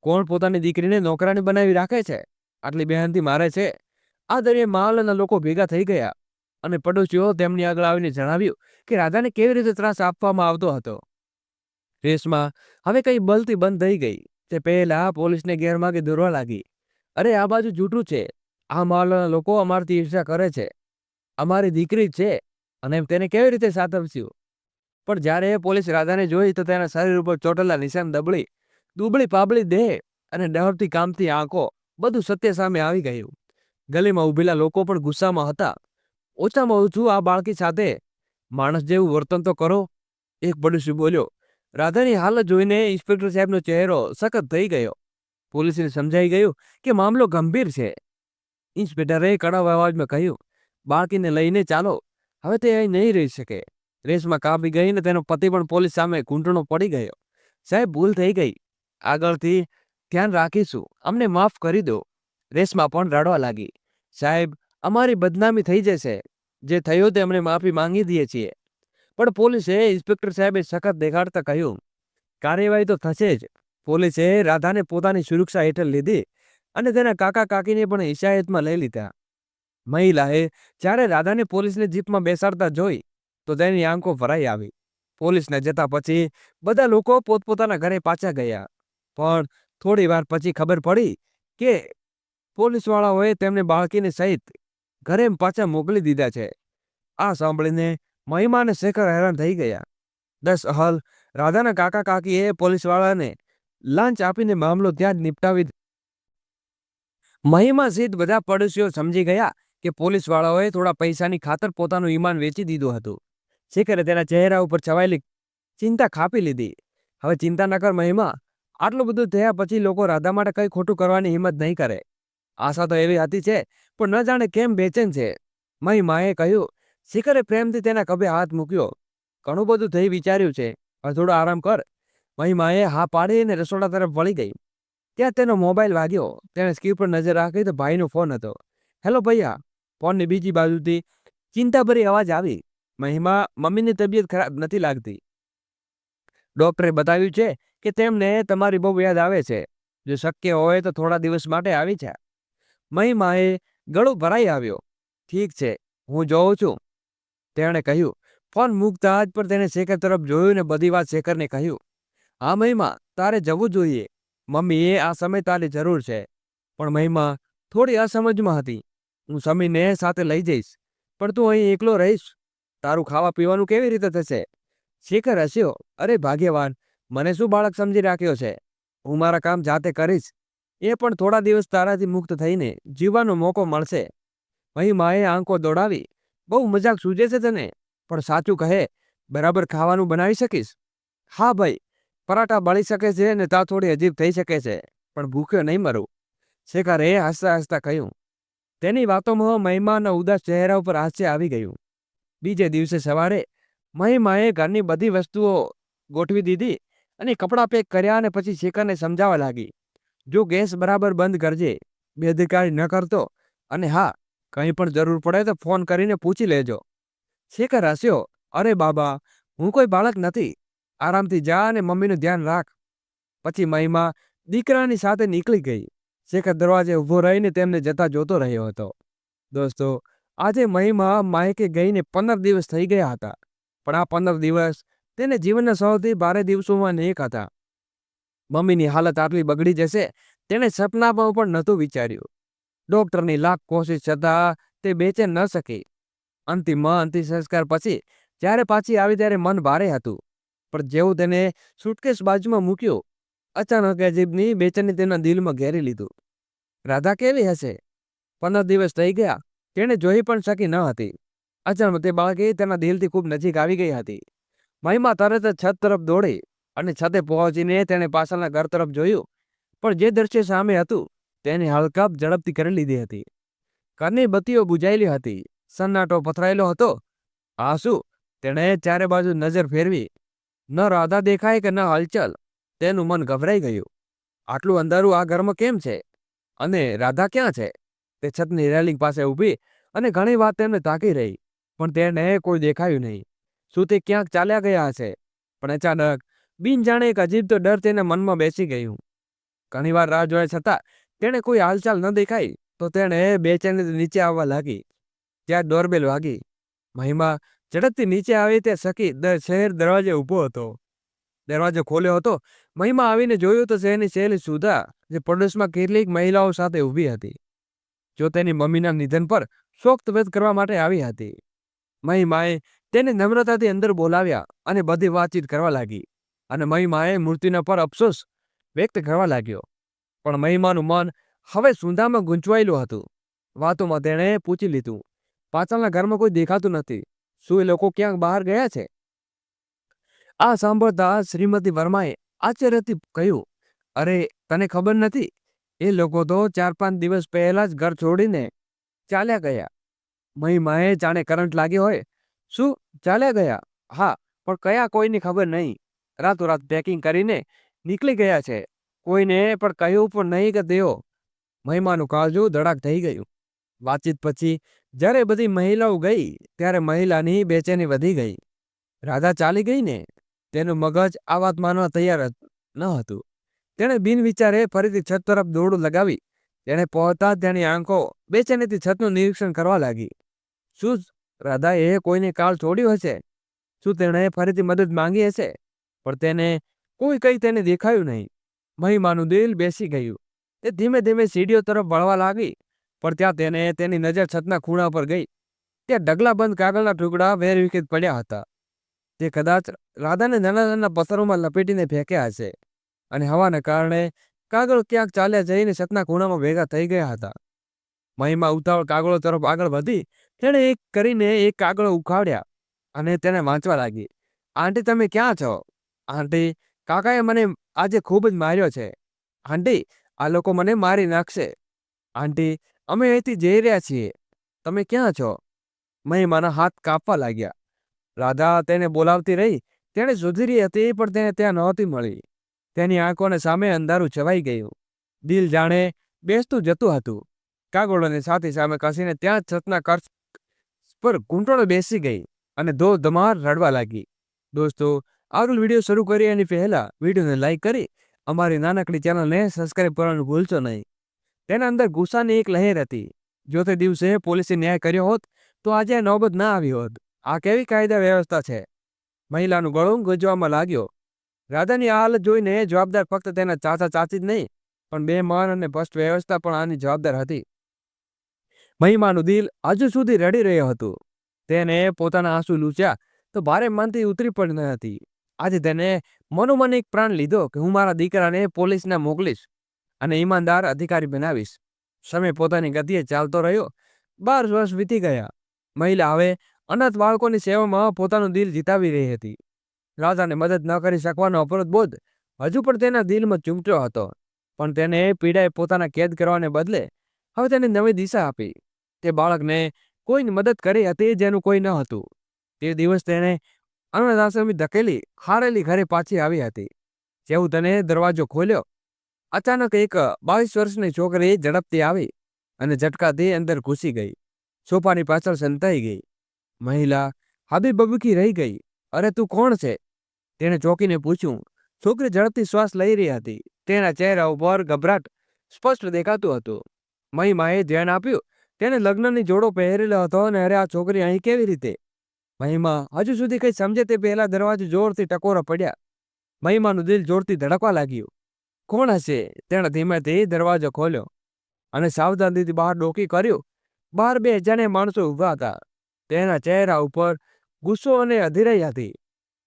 કોણ પોતાની દીકરીને નોકરાણી બનાવી રાખે છે? આટલી બહેનથી મારે છે. આ દરમિયાન મહાલના લોકો ભેગા થઈ ગયા અને પડોશીઓ તેમની આગળ આવીને જણાવ્યું કે રાધાને કેવી રીતે ત્રાસ આપવામાં આવતો હતો. રેશમા હવે કઈ બલતી બંધ થઈ ગઈ. તે પહેલા પોલીસને ગેરમાર્ગે દોરવા લાગી. અરે આ બાજુ જૂઠું છે. આ મહાલના લોકો અમારથી ઈર્ષા કરે છે. અમારી દીકરી છે અને તેને કેવી રીતે સાચવશું? પણ જ્યારે પોલીસ રાધાને જોઈ તો તેના શરીર ઉપર ચોટેલા નિશાન, દુબળી પાબળી દેહ અને ડરતી કામથી આંખો, બધું સત્ય સામે આવી ગયું. ગલીમાં ઉભેલા લોકો પણ ગુસ્સામાં હતા. ઓછામાં ઓછું આ બાળકી સાથે માણસ જેવું વર્તન તો કરો, એક પડોશી બોલ્યો. રાધાની હાલત જોઈને ઇન્સ્પેક્ટર સાહેબનો ચહેરો સખત થઈ ગયો. પોલીસને સમજાઈ ગયું કે મામલો ગંભીર છે. ઇન્સ્પેક્ટરે કડક અવાજમાં કહ્યું, બાળકીને લઈને ચાલો, હવે તે અહીં નહીં રહી શકે. રેશમા કાપી ગઈ ને તેનો પતિ પણ પોલીસ સામે ઘૂંટણો પડી ગયો. સાહેબ, ભૂલ થઈ ગઈ. આગળથી ધ્યાન રાખીશું. અમને માફ કરી દો. રેશમા પણ રડવા લાગી. સાહેબ, અમારી બદનામી થઈ જશે. જે થયું તે અમને માફી માંગી દઈએ છીએ. પણ પોલીસે ઇન્સ્પેક્ટર સાહેબે સખત દેખાડતા કહ્યું, કાર્યવાહી તો થશે જ. પોલીસે રાધાને પોતાની સુરક્ષા હેઠળ લીધી અને તેના કાકા કાકીને પણ હિસાયતમાં લઈ લીધા. મહિલાએ જ્યારે રાધાને પોલીસની જીપમાં બેસાડતા જોઈ તો તેની આંખો ભરાઈ આવી. પોલીસને જતા પછી બધા લોકો પોતપોતાના ઘરે પાછા ગયા. પણ થોડી વાર પછી ખબર પડી કે પોલીસવાળાઓએ તેમને બાળકીને સહિત ઘરે પાછા મોકલી દીધા છે. આ સાંભળીને મહિમા અને શેખર હેરાન થઈ ગયા. દસ અહલ રાધાના કાકા કાકીએ પોલીસવાળાને લાંચ આપીને મામલો ત્યાં જ નિપટાવી. મહિમા સહિત બધા પડોશીઓ સમજી ગયા કે પોલીસવાળાઓએ થોડા પૈસાની ખાતર પોતાનું ઈમાન વેચી દીધું હતું. શેખરે તેના ચહેરા ઉપર છવાયેલી ચિંતા ખાપી લીધી. હવે ચિંતા ન કર મહિમા, આટલું બધું થયા પછી લોકો રાધા માટે કંઈ ખોટું કરવાની હિંમત નહીં કરે. આશા તો એવી હતી છે પણ ન જાણે કેમ બેચેન છે, મહિમાએ કહ્યું. શેખરે પ્રેમથી તેના ખભે હાથ મૂક્યો. ઘણું બધું થઈ વિચાર્યું છે, હવે થોડો આરામ કર. મહિમાએ હા પાડીને રસોડા તરફ વળી ગઈ. ત્યાં તેનો મોબાઈલ વાગ્યો. તેણે સ્ક્રીન પર નજર રાખી તો ભાઈનો ફોન હતો. હેલો ભૈયા. ફોનની બીજી બાજુથી ચિંતાભરી અવાજ આવી. મહિમા, મમ્મીની તબિયત ખરાબ નથી લાગતી. ડોક્ટરે બતાવ્યું છે કે તેમને તમારી બહુ યાદ આવે છે. જો શક્ય હોય તો થોડા દિવસ માટે આવી છે. મહિમાએ ગળું ભરાઈ આવ્યો. ઠીક છે, હું જોઉં છું, તેણે કહ્યું. ફોન મૂકતા જ પર તેણે શેખર તરફ જોયું ને બધી વાત શેખરને કહ્યું. હા મહિમા, તારે જવું જોઈએ. મમ્મીએ આ સમય તારી જરૂર છે. પણ મહિમા થોડી અસમજમાં હતી. હું સમીને સાથે લઈ જઈશ, પણ તું અહીં એકલો રહીશ. તારું ખાવા પીવાનું કેવી રીતે થશે? શેખર હસ્યો. અરે ભાગ્યવાન, મને શું બાળક સમજી રાખ્યો છે. હું મારા કામ જાતે કરીશ. એ પણ થોડા દિવસ તારાથી મુક્ત થઈને જીવવાનો મોકો મળશે. મહિમાએ આંખો દોડાવી. બહુ મજાક સૂજે છે તને, પણ સાચું કહે, બરાબર ખાવાનું બનાવી શકીશ? હા ભાઈ, પરાઠા બળી શકે છે ને તા થોડી અજીબ થઈ શકે છે, પણ ભૂખ્યો નહીં મરું, શેખરે હસતા હસતા કહ્યું. તેની વાતોમાં મહિમાના ઉદાસ ચહેરા ઉપર હાસ્ય આવી ગયું. બીજે દિવસે સવારે મહિમાએ ઘરની બધી વસ્તુઓ ગોઠવી દીધી અને કપડાં પેક કર્યા અને પછી શેખરને સમજાવવા લાગી. જો ગેસ બરાબર બંધ કરજે, બેદરકારી ન કરતો, અને હા, કંઈ પણ જરૂર પડે તો ફોન કરીને પૂછી લેજો. શેખર હસ્યો. અરે બાબા, હું કોઈ બાળક નથી. આરામથી જા અને મમ્મીનું ધ્યાન રાખ. પછી મહિમા દીકરાની સાથે નીકળી ગઈ. શેખર દરવાજે ઊભો રહીને તેમને જતા જોતો રહ્યો હતો. દોસ્તો, આજે મહિમા માયકે ગઈને 15 દિવસ થઈ ગયા હતા. પણ આ 15 દિવસ તેને જીવનના સૌથી ભારે દિવસોમાં એક હતા. મમ્મીની હાલત આટલી બગડી જશે તેણે સપનામાં પણ નહોતું વિચાર્યું. ડોક્ટરની લાખ કોશિશ છતાં તે બેચેન ન શકી. અંતિમ સંસ્કાર પછી જ્યારે પાછી આવી ત્યારે મન ભારે હતું. પણ જેવું તેને સુટકેસ બાજુમાં મૂક્યો, અચાનક અજીબની બેચેની તેના દિલમાં ઘેરી લીધું. રાધા કેવી હશે? 15 દિવસ થઈ ગયા, તેણે જોઈ પણ શકી ન હતી. અચાનક તે બાળકી તેના દિલથી ખૂબ નજીક આવી ગઈ હતી. મહિમા તરત જ છત તરફ દોડી અને છતે પહોંચીને તેણે પાછળના ઘર તરફ જોયું. પણ જે દ્રશ્ય સામે હતું તેની હલકાપ ઝડપથી કરી લીધી હતી. ઘરની બત્તીઓ બુઝાયેલી હતી. સન્નાટો પથરાયેલો હતો. આ શું? તેણે ચારે બાજુ નજર ફેરવી. ન રાધા દેખાય કે ન હલચલ. તેનું મન ગભરાઈ ગયું. આટલું અંધારું આ ઘરમાં કેમ છે? અને રાધા ક્યાં છે? તે છતની રેલિંગ પાસે ઊભી અને ઘણી વાર તેમને તાકી રહી, પણ તેને કોઈ દેખાયું નહીં. શું તે ક્યાંક ચાલ્યા ગયા હશે? પણ અચાનક બિન જાણે એક અજીબ તો ડર તેના મનમાં બેસી ગયું. ઘણી વાર રાહ જોયા છતાં તેણે કોઈ હાલચાલ ન દેખાઈ તો તેણે બેચેનીથી નીચે આવવા લાગી. ત્યાં ડોરબેલ વાગી. મહિમા ઝડપથી નીચે આવી તે શકી શહેર દરવાજે ઊભો હતો. દરવાજો ખોલ્યો હતો. મહિમા આવીને જોયું તો શહેરની સહેલી સુધા જે પડોશમાં કેટલીક મહિલાઓ સાથે ઊભી હતી. જો તેની મમ્મીના નિધન પર શોક વ્યક્ત કરવા માટે આવી હતી. મહિમાએ તેને નમ્રતાથી અંદર બોલાવ્યા અને બધી વાતચીત કરવા લાગી. અને મહિમાએ મૃત્યુના પર અફસોસ વ્યક્ત કરવા લાગ્યો. પણ મહિમાનું મન હવે સુંધામાં ગૂંચવાયેલું હતું. વાતોમાં તેણે પૂછી લીધું, પાછળના ઘરમાં કોઈ દેખાતું નથી. શું એ લોકો ક્યાંક બહાર ગયા છે? આ સાંભળતા શ્રીમતી વર્માએ આશ્ચર્યથી કહ્યું, અરે તને ખબર નથી? એ લોકો તો 4-5 દિવસ પહેલા જ ઘર છોડીને ચાલ્યા ગયા. મહિમાએ જાણે કરંટ લાગ્યો હોય. શું ચાલ્યા ગયા? હા, પણ કયા કોઈની ખબર નહીં. રાતોરાત પેકિંગ કરીને નીકળી ગયા છે. કોઈને પણ કહ્યું પણ નહીં કે તેઓ. મહિમાનું કાળજું ધડાક થઈ ગયું. વાતચીત પછી જ્યારે બધી મહિલાઓ ગઈ ત્યારે મહિલાની બેચેની વધી ગઈ. રાધા ચાલી ગઈ ને? તેનું મગજ આ વાત માનવા તૈયાર ન હતું. તેણે બિન વિચારે ફરીથી છત તરફ દોરડું લગાવી તેણે પહોંચતા જ તેની આંખો બેચેનીથી છતનું નિરીક્ષણ કરવા લાગી. શું રાધાએ કોઈને કાળ છોડ્યો હશે? શું તેણે ફરીથી મદદ માંગી હશે? પણ તેને કોઈ કંઈ તેને દેખાયું નહીં. મહિમાનું દિલ બેસી ગયું. તે ધીમે ધીમે સીડીઓ તરફ વળવા લાગી, પણ ત્યાં તેની નજર છતના ખૂણા પર ગઈ. ત્યાં ઢગલાબંધ કાગળના ટુકડા વેરવિખેર પડ્યા હતા. તે કદાચ રાધાને નાના નાના પથ્થરોમાં લપેટીને ફેંક્યા હશે, અને હવાને કારણે કાગળો ક્યાંક ચાલ્યા જઈને છતના ખૂણામાં ભેગા થઈ ગયા હતા. મહિમા ઉતાવળ કાગળો તરફ આગળ વધી. તેણે એક કરીને એક કાગળો ઉખાડ્યા અને તેને વાંચવા લાગી. આંટી, તમે ક્યાં છો? આંટી, કાકાએ મને આજે ખૂબ જ માર્યો છે. આંટી, આ લોકો મને મારી નાખશે. આંટી, અમે અહીંથી જઈ રહ્યા છીએ. તમે ક્યાં છો? મહિમાના હાથ કાપવા લાગ્યા. રાધા તેને બોલાવતી રહી. તેણે શોધી રહી હતી, પણ તેને ત્યાં નહોતી મળી. તેની આંખોને સામે અંધારું છવાઈ ગયું. દિલ જાણે બેસતું જતું હતું. કાગળોને સાથે સામે કસીને ત્યાં છતના કર્ચ પર ઘૂંટણો બેસી ગઈ અને ધોધમાર રડવા લાગી. દોસ્તો, આગળ વિડીયો શરૂ કરીએ એની પહેલા વિડીયોને લાઈક કરી અમારી નાનકડી ચેનલને સબસ્ક્રાઈબ કરવાનું ભૂલશો નહીં. તેના અંદર ગુસ્સાની એક લહેર હતી. જો તે દિવસે પોલીસે ન્યાય કર્યો હોત તો આજે આ નોબત ના આવી હોત. આ કેવી કાયદા વ્યવસ્થા છે? મહિલાનું ગળું ગુંજવામાં લાગ્યો. રાધાની આ હાલત જોઈને જવાબદાર ફક્ત તેના ચાચા ચાચી જ નહીં, પણ બેમાન અને ભ્રષ્ટ વ્યવસ્થા પણ આની જવાબદાર હતી. મહિમાનું દિલ હજુ સુધી રડી રહ્યું હતું. તેને પોતાના આંસુ લૂછ્યા તો ભારે મનથી ઉતરી પડી ન હતી. આજે તેને મનોમન એક પ્રાણ લીધો કે હું મારા દીકરાને પોલીસને મોકલીશ અને ઈમાનદાર અધિકારી બનાવીશ. સમય પોતાની ગતિએ ચાલતો રહ્યો. 12 વર્ષ વીતી ગયા. મહિલા હવે અનાથ બાળકોની સેવામાં પોતાનું દિલ જીતાવી રહી હતી. રાધાને મદદ ન કરી શકવાનો અપરાધ બોધ હજુ પણ તેના દિલમાં ચૂમટ્યો હતો, પણ તેને પીડાએ પોતાના કેદ કરવાને બદલે હવે તેને નવી દિશા આપી. તે બાળકને કોઈની મદદ કરી હતી જેનું કોઈ ન હતું. તે દિવસ તેને અનાથ આશ્રમથી ધકેલી હારેલી ઘરે પાછી આવી હતી. જેવું તેને દરવાજો ખોલ્યો, અચાનક એક 22 વર્ષની છોકરી ઝડપથી આવી અને ઝટકાથી અંદર ઘૂસી ગઈ. સોફાની પાછળ સંતાઈ ગઈ. મહિલા હાબીબબકી રહી ગઈ. અરે, તું કોણ છે? તેણે ચોંકીને પૂછ્યું. છોકરી ઝડપથી શ્વાસ લઈ રહી હતી. તેના ચહેરા ઉપર ગભરાટ સ્પષ્ટ દેખાતું હતું. મહિમાએ ધ્યાન આપ્યું. તેને લગ્નની જોડો પહેરેલો હતો અને અરે, આ છોકરી અહીં કેવી રીતે? મહિમા હજુ સુધી કંઈ સમજે તે પહેલા દરવાજો જોરથી ટકોરા પડ્યા. મહિમાનું દિલ જોરથી ધડકવા લાગ્યું. કોણ હશે? તેણે ધીમેથી દરવાજો ખોલ્યો અને સાવધાનીથી બહાર ડોકી કર્યું. બહાર 2 અજાણ્યા માણસો ઊભા હતા. તેના ચહેરા ઉપર ગુસ્સો અને અધીરાઈ હતી.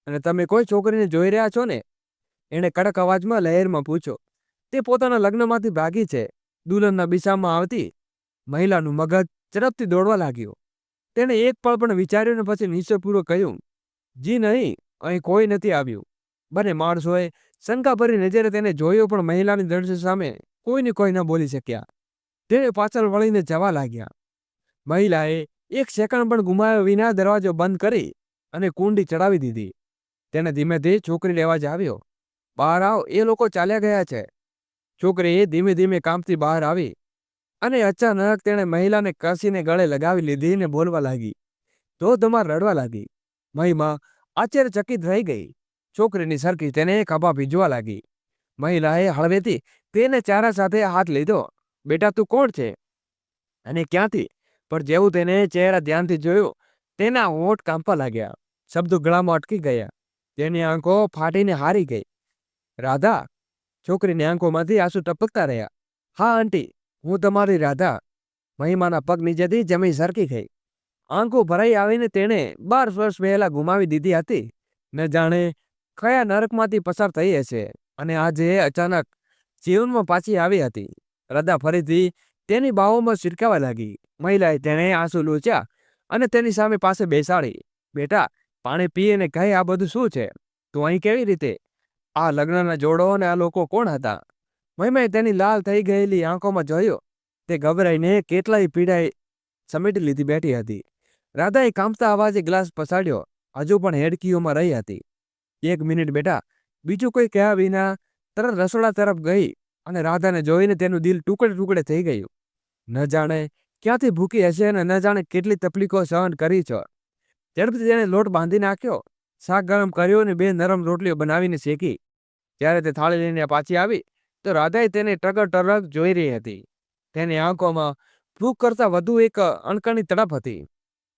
અને તમે કોઈ છોકરીને જોઈ રહ્યા છો ને? એણે કડક અવાજમાં લહેરમાં પૂછ્યો. તે પોતાના લગ્નમાંથી ભાગી છે, દુલ્હનના બિસામાં આવતી. મહિલાનું મગજ ઝડપથી દોડવા લાગ્યું. તેણે એક પળ પણ વિચાર્યું ને પછી નિશ્ચયપૂર્વક કહ્યું, જી નહીં, અહીં કોઈ નથી આવ્યું. બંને માણસોએ શંકાભરી નજરે તેને જોયો, પણ મહિલાની દર્શન સામે કોઈને કોઈ ન બોલી શક્યા. તેણે પાછળ વળીને જવા લાગ્યા. મહિલાએ એક સેકન્ડ પણ ગુમાવ્યા વિના દરવાજો બંધ કરી અને કુંડી ચડાવી દીધી. તેને ધીમેથી છોકરી લેવા જ આવ્યો. બહાર આવ, એ લોકો ચાલ્યા ગયા છે. છોકરી ધીમે ધીમે કામથી બહાર આવી અને અચાનક તેણે મહિલાને કસીને ગળે લગાવી લીધી ને બોલવા લાગી. ધોધમાર રડવા લાગી. મહિમા આશ્ચર્યચકિત રહી ગઈ. છોકરીની સરખી તેને ખભા ભીંજવા લાગી. મહિલાએ હળવેથી તેને ચારા સાથે હાથ લીધો. બેટા, તું કોણ છે અને ક્યાંથી? પણ જેવું તેને ચહેરા ધ્યાનથી જોયો, તેના હોઠ કાંપવા લાગ્યા. શબ્દો ગળામાં અટકી ગયા. તેની આંખો ફાટીને હારી ગઈ. રાધા? છોકરીની આંખોમાંથી આંસુ ટપકતા રહ્યા. હા આંટી, હું તમારી રાધા. મહિમાના પગ નીચેથી જમી સરકી ગઈ. આંખો ભરાઈ આવીને તેણે 12 વર્ષ પહેલા ગુમાવી દીધી હતી. ન જાણે કયા નરકમાંથી પસાર થઈ હશે અને આજે અચાનક જીવનમાં પાછી આવી હતી. રાધા ફરીથી તેની બાહોમાં સિરકાવા લાગી. મહિલાએ તેને આંસુ લૂછ્યા અને તેની સામે પાસે બેસાડી. બેટા, પાણી પી અને કહે, આ બધું શું છે? તું અહીં કેવી રીતે? આ લગ્નના જોડો અને આ લોકો કોણ હતા? મહિમાએ તેની લાલ થઈ ગયેલી આંખોમાં જોયો. તે ગભરાઈને કેટલાય પીડાએ સમેટી લીધી બેઠી હતી. રાધાએ કાંપતા અવાજે ગ્લાસ પછાડ્યો. હજુ પણ હેડકીઓમાં રહી હતી. 1 મિનિટ બેટા, બીજું કોઈ કહ્યા વિના તરત રસોડા તરફ ગઈ અને રાધાને જોઈને તેનું દિલ ટુકડે ટુકડે થઈ ગયું. ન જાણે ક્યાંથી ભૂખી હશે અને ન જાણે કેટલી તકલીફો સહન કરી છે. ઝડપથી તેણે લોટ બાંધી નાખ્યો, શાક ગરમ કર્યું અને 2 નરમ રોટલીઓ બનાવીને શેકી. જ્યારે તે થાળી લઈને પાછી આવી તો રાધાએ તેને ટગર ટરક જોઈ રહી હતી. તેની આંખોમાં ભૂખ કરતા વધુ એક અણકણી તડપ હતી.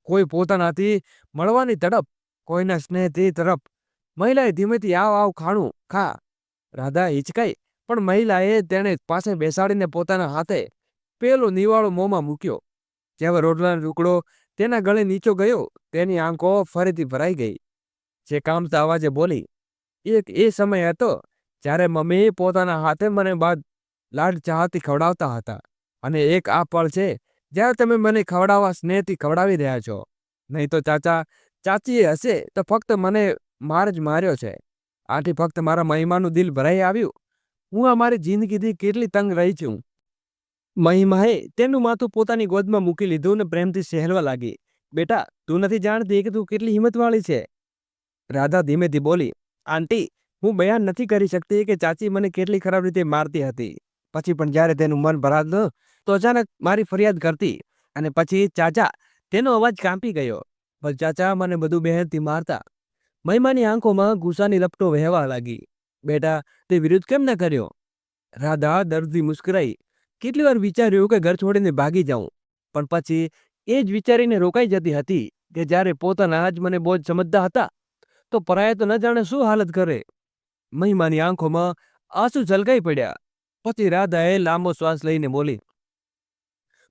કોઈ પોતાનાથી મળવાની તડપ, કોઈના સ્નેહથી તડપ. મહિલાએ ધીમેથી આવ ખાણું ખા. રાધા હિચકાઈ, પણ મહિલાએ તેને પાસે બેસાડીને પોતાના હાથે પેલો નિવાળો મોંમાં મૂક્યો. જેવો રોટલાનો ટુકડો તેના ગળે નીચો ગયો, તેની આંખો ફરીથી ભરાઈ ગઈ. જે કામતા અવાજે બોલી, એ સમય હતો જ્યારે મમ્મી પોતાના હાથે મને બાદ લાડ ચાહથી ખવડાવતા હતા, અને એક આ પળ છે જ્યારે તમે મને ખવડાવવા સ્નેહથી ખવડાવી રહ્યા છો. નહીં તો ચાચીએ હશે તો ફક્ત મને માર જ માર્યો છે. આથી ફક્ત મારા મહિમાનું દિલ ભરાઈ આવ્યું. હું આ મારી જિંદગીથી કેટલી તંગ રહી છું. મહિમાએ તેનું માથું પોતાની ગોદમાં મૂકી લીધું અને પ્રેમથી સહેલવા લાગી. બેટા, તું નથી જાણતી કે તું કેટલી હિંમતવાળી છે. રાધા ધીમેથી બોલી, આંટી, હું બયાન નથી કરી શકતી કે ચાચી મને કેટલી ખરાબ રીતે મારતી હતી. પછી પણ જ્યારે તેનું મન ભરાતું તો અચાનક મારી ફરિયાદ કરતી, અને પછી ચાચા, તેનો અવાજ કાંપી ગયો. પણ ચાચા મને બધું બહેનથી મારતા. મહિમાની આંખોમાં ગુસ્સાની લપટો વહેવા લાગી. બેટા, તે વિરુદ્ધ કેમ ન કર્યો? રાધા દર્દથી મુસ્કરાઈ. કેટલી વાર વિચાર્યું કે ઘર છોડીને ભાગી જાઉં, પણ પછી એ જ વિચારીને રોકાઈ જતી હતી કે જ્યારે પોતાના જ મને બોજ સમજતા હતા તો પરાયા તો ન જાણે શું હાલત કરે. મહિમાની આંખોમાં આંસુ ઝલકાઈ પડ્યા. પછી રાધાએ લાંબો શ્વાસ લઈને બોલી,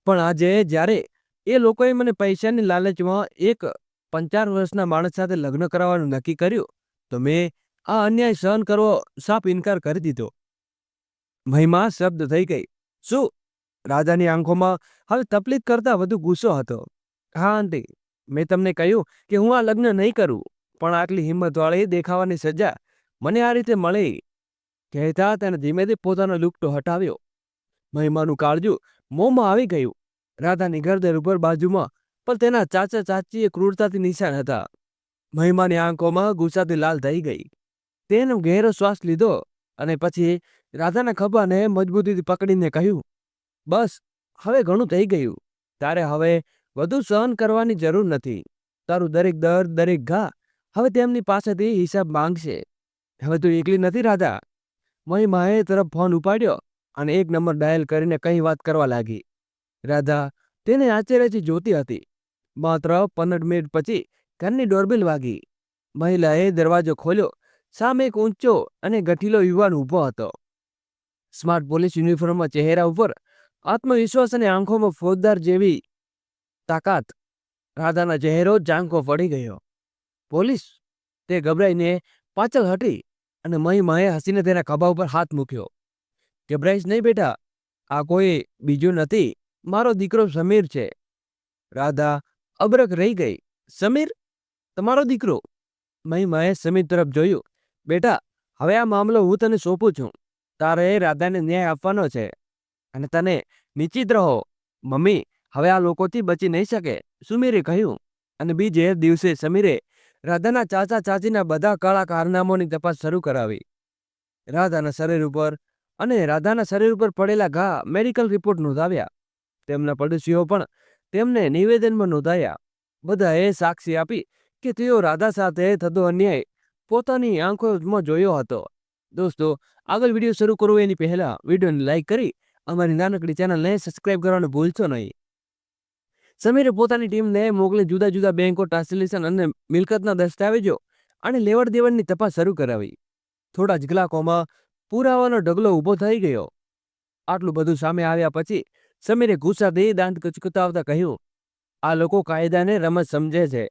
પણ આજે જ્યારે એ લોકોએ મને પૈસાની લાલચમાં એક 55 વર્ષના માણસ સાથે લગ્ન કરાવવાનું નક્કી કર્યું, તો મેં આ અન્યાય સહન કરવો સાફ ઇનકાર કરી દીધો. મહિમા શબ્દ થઈ ગઈ. શું? રાધાની આંખોમાં હવે તકલીફ કરતા વધુ ગુસ્સો હતો. હા આંટી, મેં તમને કહ્યું કે હું આ લગ્ન નહીં કરું, પણ આટલી હિંમતવાળી દેખાવાની સજા મને આ રીતે મળી. કહેતા તેને ધીમેથી પોતાનો લુગડો હટાવ્યો. મહિમાનું કાળજું મોંમાં આવી ગયું. રાધાની ગરદન ઉપર બાજુમાં પણ તેના ચાચા ચાચીએ ક્રૂરતાથી નિશાન હતા. મહિમાની આંખોમાં ગુસ્સાથી લાલ થઈ ગઈ. તેને ગહેરો શ્વાસ લીધો અને પછી રાધાના ખભાને મજબૂતીથી પકડીને કહ્યું, બસ, હવે ઘણું થઈ ગયું. તારે હવે વધુ સહન કરવાની જરૂર નથી. તારું દરેક દર્દ, દરેક ઘા હવે તેમની પાસેથી હિસાબ માંગશે. હવે તું એકલી નથી રાધા. મહિમાએ તરફ ફોન ઉપાડ્યો અને 1 નંબર ડાયલ કરીને કઈ વાત કરવા લાગી. રાધા તેને આશ્ચર્યથી જોતી હતી. માત્ર 15 મિનિટ પછી ઘરની ડોરબેલ વાગી. મહિલાએ દરવાજો ખોલ્યો. સામે એક ઊંચો અને ગઠીલો યુવાન ઊભો હતો. સ્માર્ટ પોલીસ યુનિફોર્મમાં, ચહેરા ઉપર આત્મવિશ્વાસ અને આંખોમાં ફોજદાર જેવી તાકાત. રાધાના ચહેરો ઝાંખો પડી ગયો. પોલીસ? તે ગભરાઈને પાછળ હટી અને મહિમાએ હસીને તેના ખભા ઉપર હાથ મૂક્યો. ગભરાઈશ નહીં બેટા, આ કોઈ બીજું નથી, મારો દીકરો સમીર છે. રાધા અબરક રહી ગઈ. સમીર? તમારો દીકરો? મહિમાએ સમીર તરફ જોયું. બેટા, હવે આ મામલો હું તને સોંપું છું. તારે રાધાને ન્યાય આપવાનો છે, અને તને નિશ્ચિત રહો, મમ્મી હવે આ લોકોથી બચી નહીં શકે, સુમીરે કહ્યું. અને બીજે દિવસે સમીરે રાધાના ચાચા ચાચીના બધા કાળા કારનામાઓની તપાસ શરૂ કરાવી. રાધાના શરીર ઉપર પડેલા ઘા મેડિકલ રિપોર્ટ નોંધાવ્યા. તેમના પડોશીઓ પણ તેમને નિવેદનમાં નોંધાયા. બધાએ સાક્ષી આપી કે તેઓ રાધા સાથે થતો અન્યાય પોતાની આંખોમાં જોયો હતો. દોસ્તો, આગળ વિડીયો શરૂ કરવો એની પહેલા વિડીયોને લાઈક કરી અમારી નાનકડી ચેનલને સબસ્ક્રાઇબ કરવાનું ભૂલશો નહીં. સમીરે પોતાની ટીમને મોકલી જુદા જુદા બેંકો, ટ્રાન્સલેશન અને મિલકતના દસ્તાવેજો અને લેવડ દેવડની તપાસ શરૂ કરાવી. થોડા જ કલાકોમાં પુરાવાનો ઢગલો ઊભો થઈ ગયો. આટલું બધું સામે આવ્યા પછી સમીરે ગુસ્સાથી દાંત કચકચાવતા કહ્યું, આ લોકો કાયદાને રમત સમજે છે,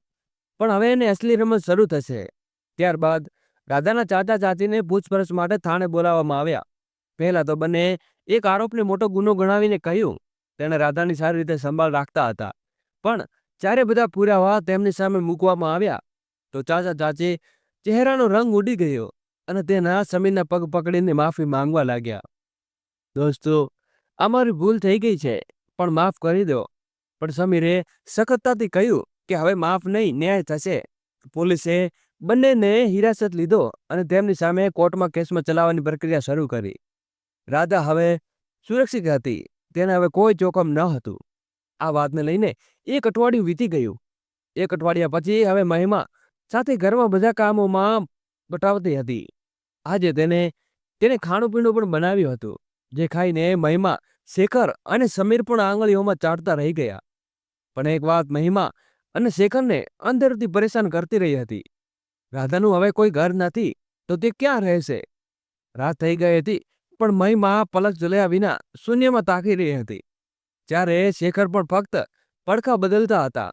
પણ હવે એને અસલી રમત શરૂ થશે. ત્યારબાદ રાધાના ચાચા ચાચીને પૂછપરછ માટે થાણે બોલાવવામાં આવ્યા. પહેલા તો બંને એક આરોપને મોટો ગુનો ગણાવીને કહ્યું તેણે રાધાની સારી રીતે સંભાળ રાખતા હતા. પણ જ્યારે બધા પુરાવા તેમની સામે મૂકવામાં આવ્યા તો ચાચા ચાચી ચહેરાનો રંગ ઉડી ગયો અને તેના સમીરના પગ પકડીને માફી માંગવા લાગ્યા. દોસ્તો, અમારી ભૂલ થઈ ગઈ છે, પણ માફ કરી દો. પણ સમીરે સખતતાથી કહ્યું કે હવે માફ નહીં, ન્યાય થશે. પોલીસે બંનેને હિરાસત લીધો અને તેમની સામે કોર્ટમાં કેસમાં ચલાવવાની પ્રક્રિયા શરૂ કરી. રાધા હવે સુરક્ષિત હતી. તેને હવે કોઈ જોખમ ન હતું. આ વાતને લઈને 1 અઠવાડિયું વીતી ગયું. 1 અઠવાડિયા પછી હવે મહિમા સાથે ઘરમાં બધા કામોમાં બટાવતી હતી. આજે તેને ખાણું પીણું પણ બનાવ્યું હતું, જે ખાઈને મહિમા શેખર અને સમીર પણ આંગળીઓમાં ચાટતા રહી ગયા. પણ એક વાત મહિમા અને શેખરને અંદરથી પરેશાન કરતી રહી હતી. રાધાનું હવે કોઈ ઘર નથી તો તે ક્યાં રહેશે? રાત થઈ ગઈ હતી પણ મહિમા પલક ઝૂલ્યા વિના શૂન્યમાં તાકી રહી હતી. જ્યારે શેખર પણ ફક્ત પડખા બદલતા હતા.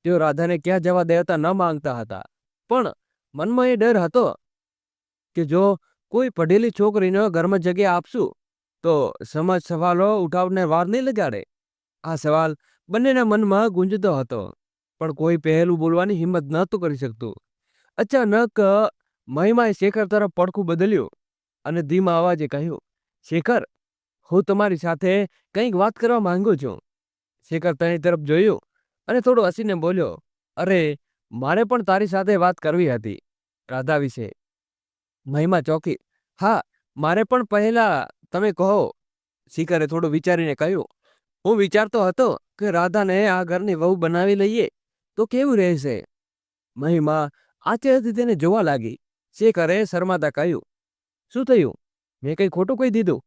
તેઓ રાધાને ક્યાં જવા દેતા ન માંગતા હતા, પણ મનમાં એ ડર હતો કે જો કોઈ પઢેલી છોકરીને ઘરમાં જગ્યા આપશું તો સમાજ સવાલો ઉઠાવને વાર નહીં લગાડે. આ સવાલ બંનેના મનમાં ગુંજતો હતો, પણ કોઈ પહેલું બોલવાની હિંમત નહોતું કરી શકતું. અચાનક મહિમાએ શેખર તરફ પડખું બદલ્યું અને ધીમા અવાજે કહ્યું, શેખર, હું તમારી સાથે કંઈક વાત કરવા માંગુ છું. શેખર તેની તરફ જોયું અને થોડો હસીને બોલ્યો, અરે, મારે પણ તારી સાથે વાત કરવી હતી, રાધા વિશે. મહિમા ચોકી. હા, મારે પણ, પહેલા તમે કહો. શેખરે થોડું વિચારીને કહ્યું, હું વિચારતો હતો કે રાધાને આ ઘરની વહુ બનાવી લઈએ તો કેવું રહેશે. મહિમા આશ્ચર્યથી તેને જોવા લાગી. શેખરે શરમાતા કહ્યું, શું થયું? મેં કંઈ ખોટું કહી દીધું?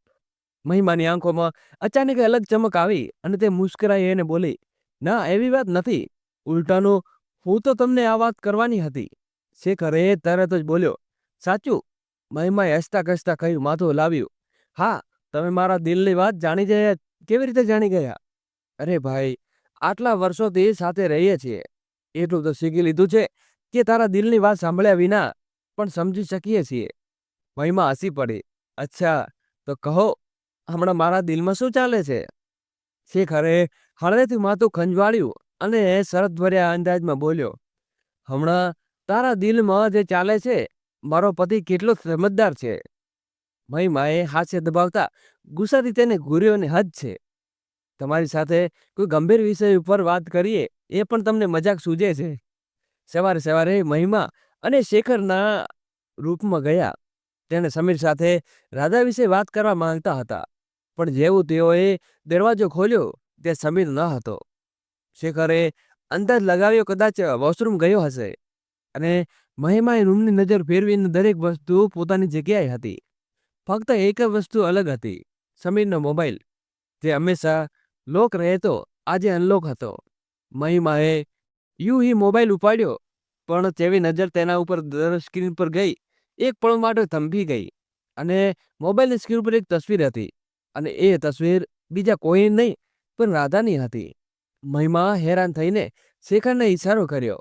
મહિમાની આંખોમાં અચાનક અલગ ચમક આવી અને તે મુસ્કરાઈ એને બોલી, ના, એવી વાત નથી. ઉલટાનું, હું તો તમને આ વાત કરવાની હતી. શેખરે તરત જ બોલ્યો, સાચું? મહિમાએ હસતા ખસતા કહ્યું, માથું હલાવ્યું. હા, તમે મારા દિલની વાત જાણી ગયા. કેવી રીતે જાણી ગયા? અરે ભાઈ, આટલા વર્ષોથી સાથે રહીએ છીએ, એટલું તો શીખી લીધું છે કે તારા દિલની વાત સાંભળ્યા વિના પણ સમજી શકીએ છીએ. મહિમા હસી પડી. અચ્છા, તો કહો, હમણાં મારા દિલમાં શું ચાલે છે? શેખરે હળવેથી માથું ખંજવાળ્યું અને શરતભર્યા અંદાજમાં બોલ્યો, હમણાં તારા દિલમાં જે ચાલે છે, મારો પતિ કેટલો સમજદાર છે. મહિમાએ હાસ્ય દબાવતા ગુસ્સાથી તેને ઘૂર્યો અને હદ છે. તમારી સાથે કોઈ ગંભીર વિષય ઉપર વાત કરીએ એ પણ તમને મજાક સૂજે છે. સવારે સવારે મહિમા અને શેખરના રૂપમાં ગયા. તેને સમીર સાથે રાધા વિશે વાત કરવા માંગતા હતા, પણ જેવું તેઓએ દરવાજો ખોલ્યો તે સમીર ન હતો. શેખરે અંદાજ લગાવ્યો કદાચ વોશરૂમ ગયો હશે, અને મહિમાએ રૂમની નજર ફેરવીને દરેક વસ્તુ પોતાની જગ્યાએ હતી. ફક્ત એક જ વસ્તુ અલગ હતી, સમીરનો મોબાઈલ, જે હંમેશા લોક રહેતો આજે અનલોક હતો. મહિમાએ યું મોબાઈલ ઉપાડ્યો, પણ તેવી નજર તેના ઉપર સ્ક્રીન પર ગઈ. એક પળ માટે થંભી ગઈ, અને મોબાઈલની સ્ક્રીન પર એક તસવીર હતી, અને એ તસવીર બીજા કોઈ નહીં પણ રાધાની હતી. મહિમા હેરાન થઈને શેખરને ઈશારો કર્યો.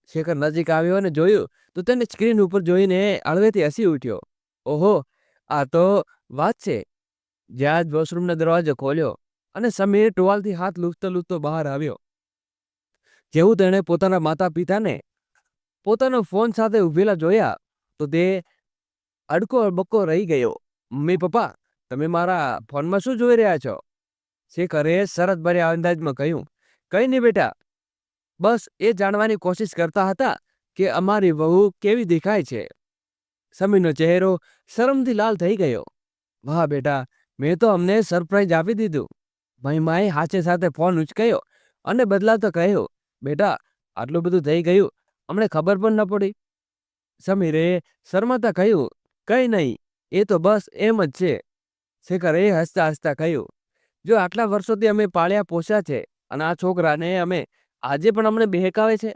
શેખર નજીક આવ્યો અને જોયું તો તેને સ્ક્રીન ઉપર જોઈને હળવેથી હસી ઉઠ્યો. ઓહો, આ તો વાત છે. જ્યાં જ વોશરૂમનો દરવાજો ખોલ્યો અને સમીર ટુવાલથી હાથ લૂછતો લૂછતો બહાર આવ્યો. જેવું તેણે પોતાના માતા પિતાને પોતાનો ફોન સાથે ઉભેલા જોયા તો તે અડકો બક્કો રહી ગયો. મમ્મી પપ્પા, તમે મારા ફોનમાં શું જોઈ રહ્યા છો? શેખરે શરતભર્યા અંદાજમાં કહ્યું, કંઈ નહીં બેટા, બસ એ જાણવાની કોશિશ કરતા હતા કે અમારી વહુ કેવી દેખાય છે. સમીરનો ચહેરો શરમથી લાલ થઈ ગયો. વાહ બેટા, મેં તો અમને સરપ્રાઈઝ આપી દીધું. મહિમાએ હાથે સાથે ફોન ઉચકાયો અને બદલાતો કહ્યું, બેટા, આટલું બધું થઈ ગયું, અમને ખબર પણ ન પડી. સમીરે શરમાતા કહ્યું, કંઈ નહીં, એ તો બસ એમ જ છે. શેખરે હસતા હસતા કહ્યું, જો આટલા વર્ષોથી અમે પાળ્યા પોસ્યા છે, અને આ છોકરાને અમે આજે પણ અમને બહેકાવે છે.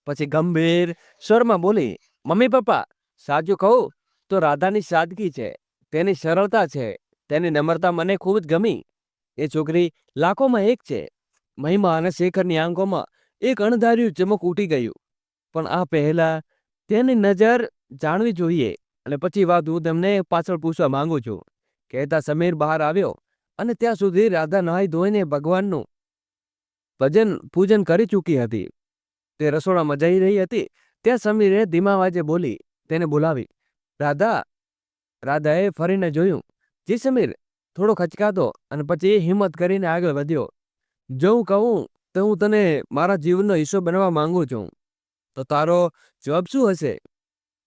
પછી ગંભીર સ્વરમાં બોલી, મમ્મી પપ્પા, સાચું કહું તો રાધાની સાદગી છે, તેની સરળતા છે, તેની નમ્રતા મને ખૂબ જ ગમી. એ છોકરી લાખોમાં એક છે. મહિમા અને શેખરની આંખોમાં એક અણધાર્યું ચમક ઉઠી ગયું. પણ આ પહેલા તેની નજર જાણવી જોઈએ, અને પછી વાત હું તેમને પાછળ પૂછવા માંગુ છું. કહેતા સમીર બહાર આવ્યો, અને ત્યાં સુધી રાધા નહાઈ ધોઈને ભગવાનનું ભજન પૂજન કરી ચૂકી હતી. તે રસોડામાં જઈ રહી હતી ત્યાં સમીરે ધીમા અવાજે બોલી તેને બોલાવી. રાધા. રાધાએ ફરીને જોયું. જી સમીર, થોડો ખચકાતો, અને પછી હિંમત કરીને આગળ વધ્યો. જો હું કહું તો હું તને મારા જીવનનો હિસ્સો બનવા માંગુ છું, તો તારો જવાબ શું હશે?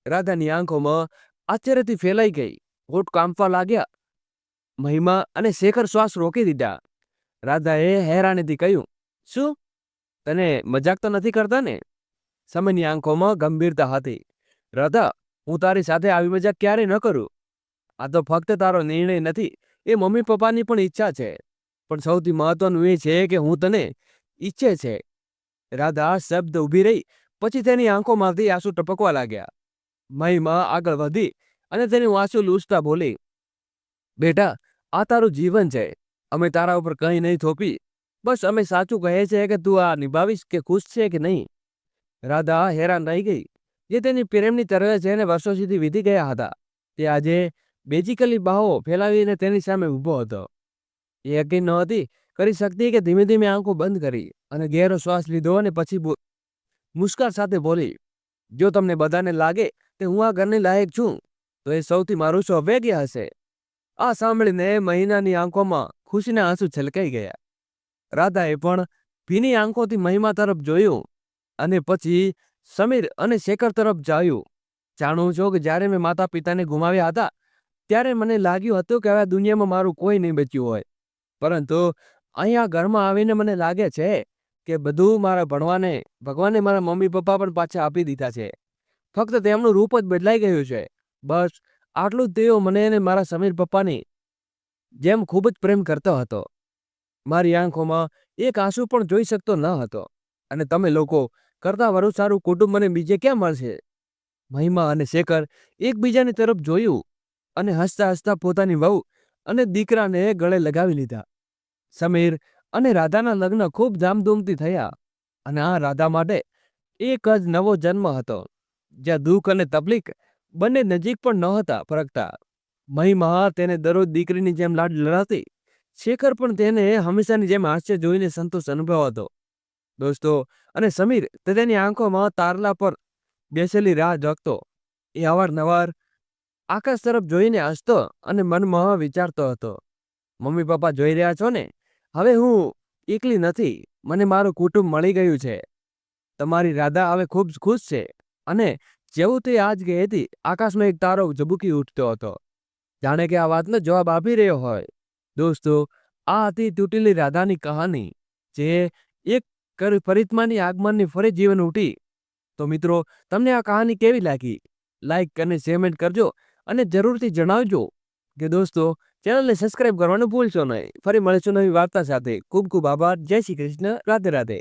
રાધાની આંખોમાં આશ્ચર્યથી ફેલાઈ ગઈ. હોઠ કાંપવા લાગ્યા. મહિમા અને શેખર શ્વાસ રોકી દીધા. રાધાએ હેરાનીથી કહ્યું, શું? તને મજાક તો નથી કરતા ને? સમીરની આંખોમાં ગંભીરતા હતી. રાધા, હું તારી સાથે આવી મજાક ક્યારેય ન કરું. આ તો ફક્ત તારો નિર્ણય નથી, એ મમ્મી પપ્પાની પણ ઈચ્છા છે. પણ સૌથી મહત્વનું એ છે કે હું તને ઈચ્છે છે. રાધા શબ્દ ઊભી રહી, પછી તેની આંખોમાંથી આંસુ ટપકવા લાગ્યા. મહિમા આગળ વધી અને તેનું આંસુ લૂછતા બોલી, બેટા, આ તારું જીવન છે. અમે તારા ઉપર કંઈ નહીં થોપી. બસ અમે સાચું કહે છે કે તું આ નિભાવીશ કે ખુશ છે કે નહીં. રાધા હેરાન રહી ગઈ. જે તેની પ્રેમની તરવે છે એને વર્ષો સુધી વીતી ગયા હતા, તે આજે બેઝિકલી બાહો ફેલાવીને તેની સામે ઊભો હતો. એ યકીન નહોતી કરી શકતી કે ધીમે ધીમે આંખો બંધ કરી અને ગહેરો શ્વાસ લીધો અને પછી મુસ્કાન સાથે બોલી, જો તમને બધાને લાગે કે હું આ ઘરની લાયક છું, તો એ સૌથી મારું સૌભાગ્ય હશે. આ સાંભળીને મહિનાની આંખોમાં ખુશીના આંસુ છલકાઈ ગયા. રાધાએ પણ ભીની આંખોથી મહિમા તરફ જોયું અને પછી સમીર અને શેખર તરફ જોયું. જાણું છું કે જ્યારે મેં માતા પિતાને ગુમાવ્યા હતા, ત્યારે મને લાગ્યું હતું કે હવે આ દુનિયામાં મારું કોઈ નહીં બચ્યું હોય. પરંતુ અહીંયા ઘરમાં આવીને મને લાગે છે કે બધું મારા ભગવાને મારા મમ્મી પપ્પા પણ પાછા આપી દીધા છે. ફક્ત તેમનું રૂપ જ બદલાઈ ગયું છે. બસ આટલું જ તેઓ મને અને મારા સમીર પપ્પાની જેમ ખૂબ જ પ્રેમ કરતો હતો. મારી આંખોમાં એક આંસુ પણ જોઈ શકતો ન હતો. અને તમે લોકો કરતાં વધુ સારું કુટુંબ મને બીજે ક્યાં મળશે. મહિમા અને શેખર એકબીજાની તરફ જોયું અને હસતા હસતા પોતાની વહુ અને દીકરાને ગળે લગાવી લીધા. સમીર અને રાધાના લગ્ન ખૂબ ધામધૂમથી થયા અને આ રાધા માટે એક જ નવો જન્મ હતો, જ્યાં દુઃખ અને તકલીફ બંને નજીક પણ નહોતા ફરકતા. મહિમા તેને દરરોજ દીકરીની જેમ લાડ લડાતી. શેખર પણ તેને હંમેશાની જેમ હાસ્ય જોઈને સંતોષ અનુભવાતો. દોસ્તો, અને સમીર તે તેની આંખોમાં તારલા પર બેસેલી રાહ જોતો. એ અવારનવાર આકાશ તરફ જોઈને હસતો અને મનમાં વિચારતો હતો, મમ્મી પપ્પા જોઈ રહ્યા છો ને, હવે હું એકલી નથી. મને મારું કુટુંબ મળી ગયું છે. તમારી રાધા હવે ખૂબ ખુશ છે. અને જેવું તે આજ ગઈ હતી, આકાશમાં એક તારો ઝબૂકી ઉઠતો હતો, જાણે કે આ વાતનો જવાબ આપી રહ્યો હોય. દોસ્તો, આ હતી તૂટેલી રાધાની કહાની, જે એક પરિત્માની આગમનની ફરી જીવન ઉઠી. તો મિત્રો, તમને આ કહાની કેવી લાગી? લાઈક અને શેરમેન્ટ કરજો અને જરૂરથી જણાવજો કે દોસ્તો, ચેનલને સબસ્ક્રાઇબ કરવાનું ભૂલશો નહીં. ફરી મળીશું નવી વાર્તા સાથે. ખૂબ ખૂબ આભાર. જય શ્રી કૃષ્ણ. રાધે રાધે.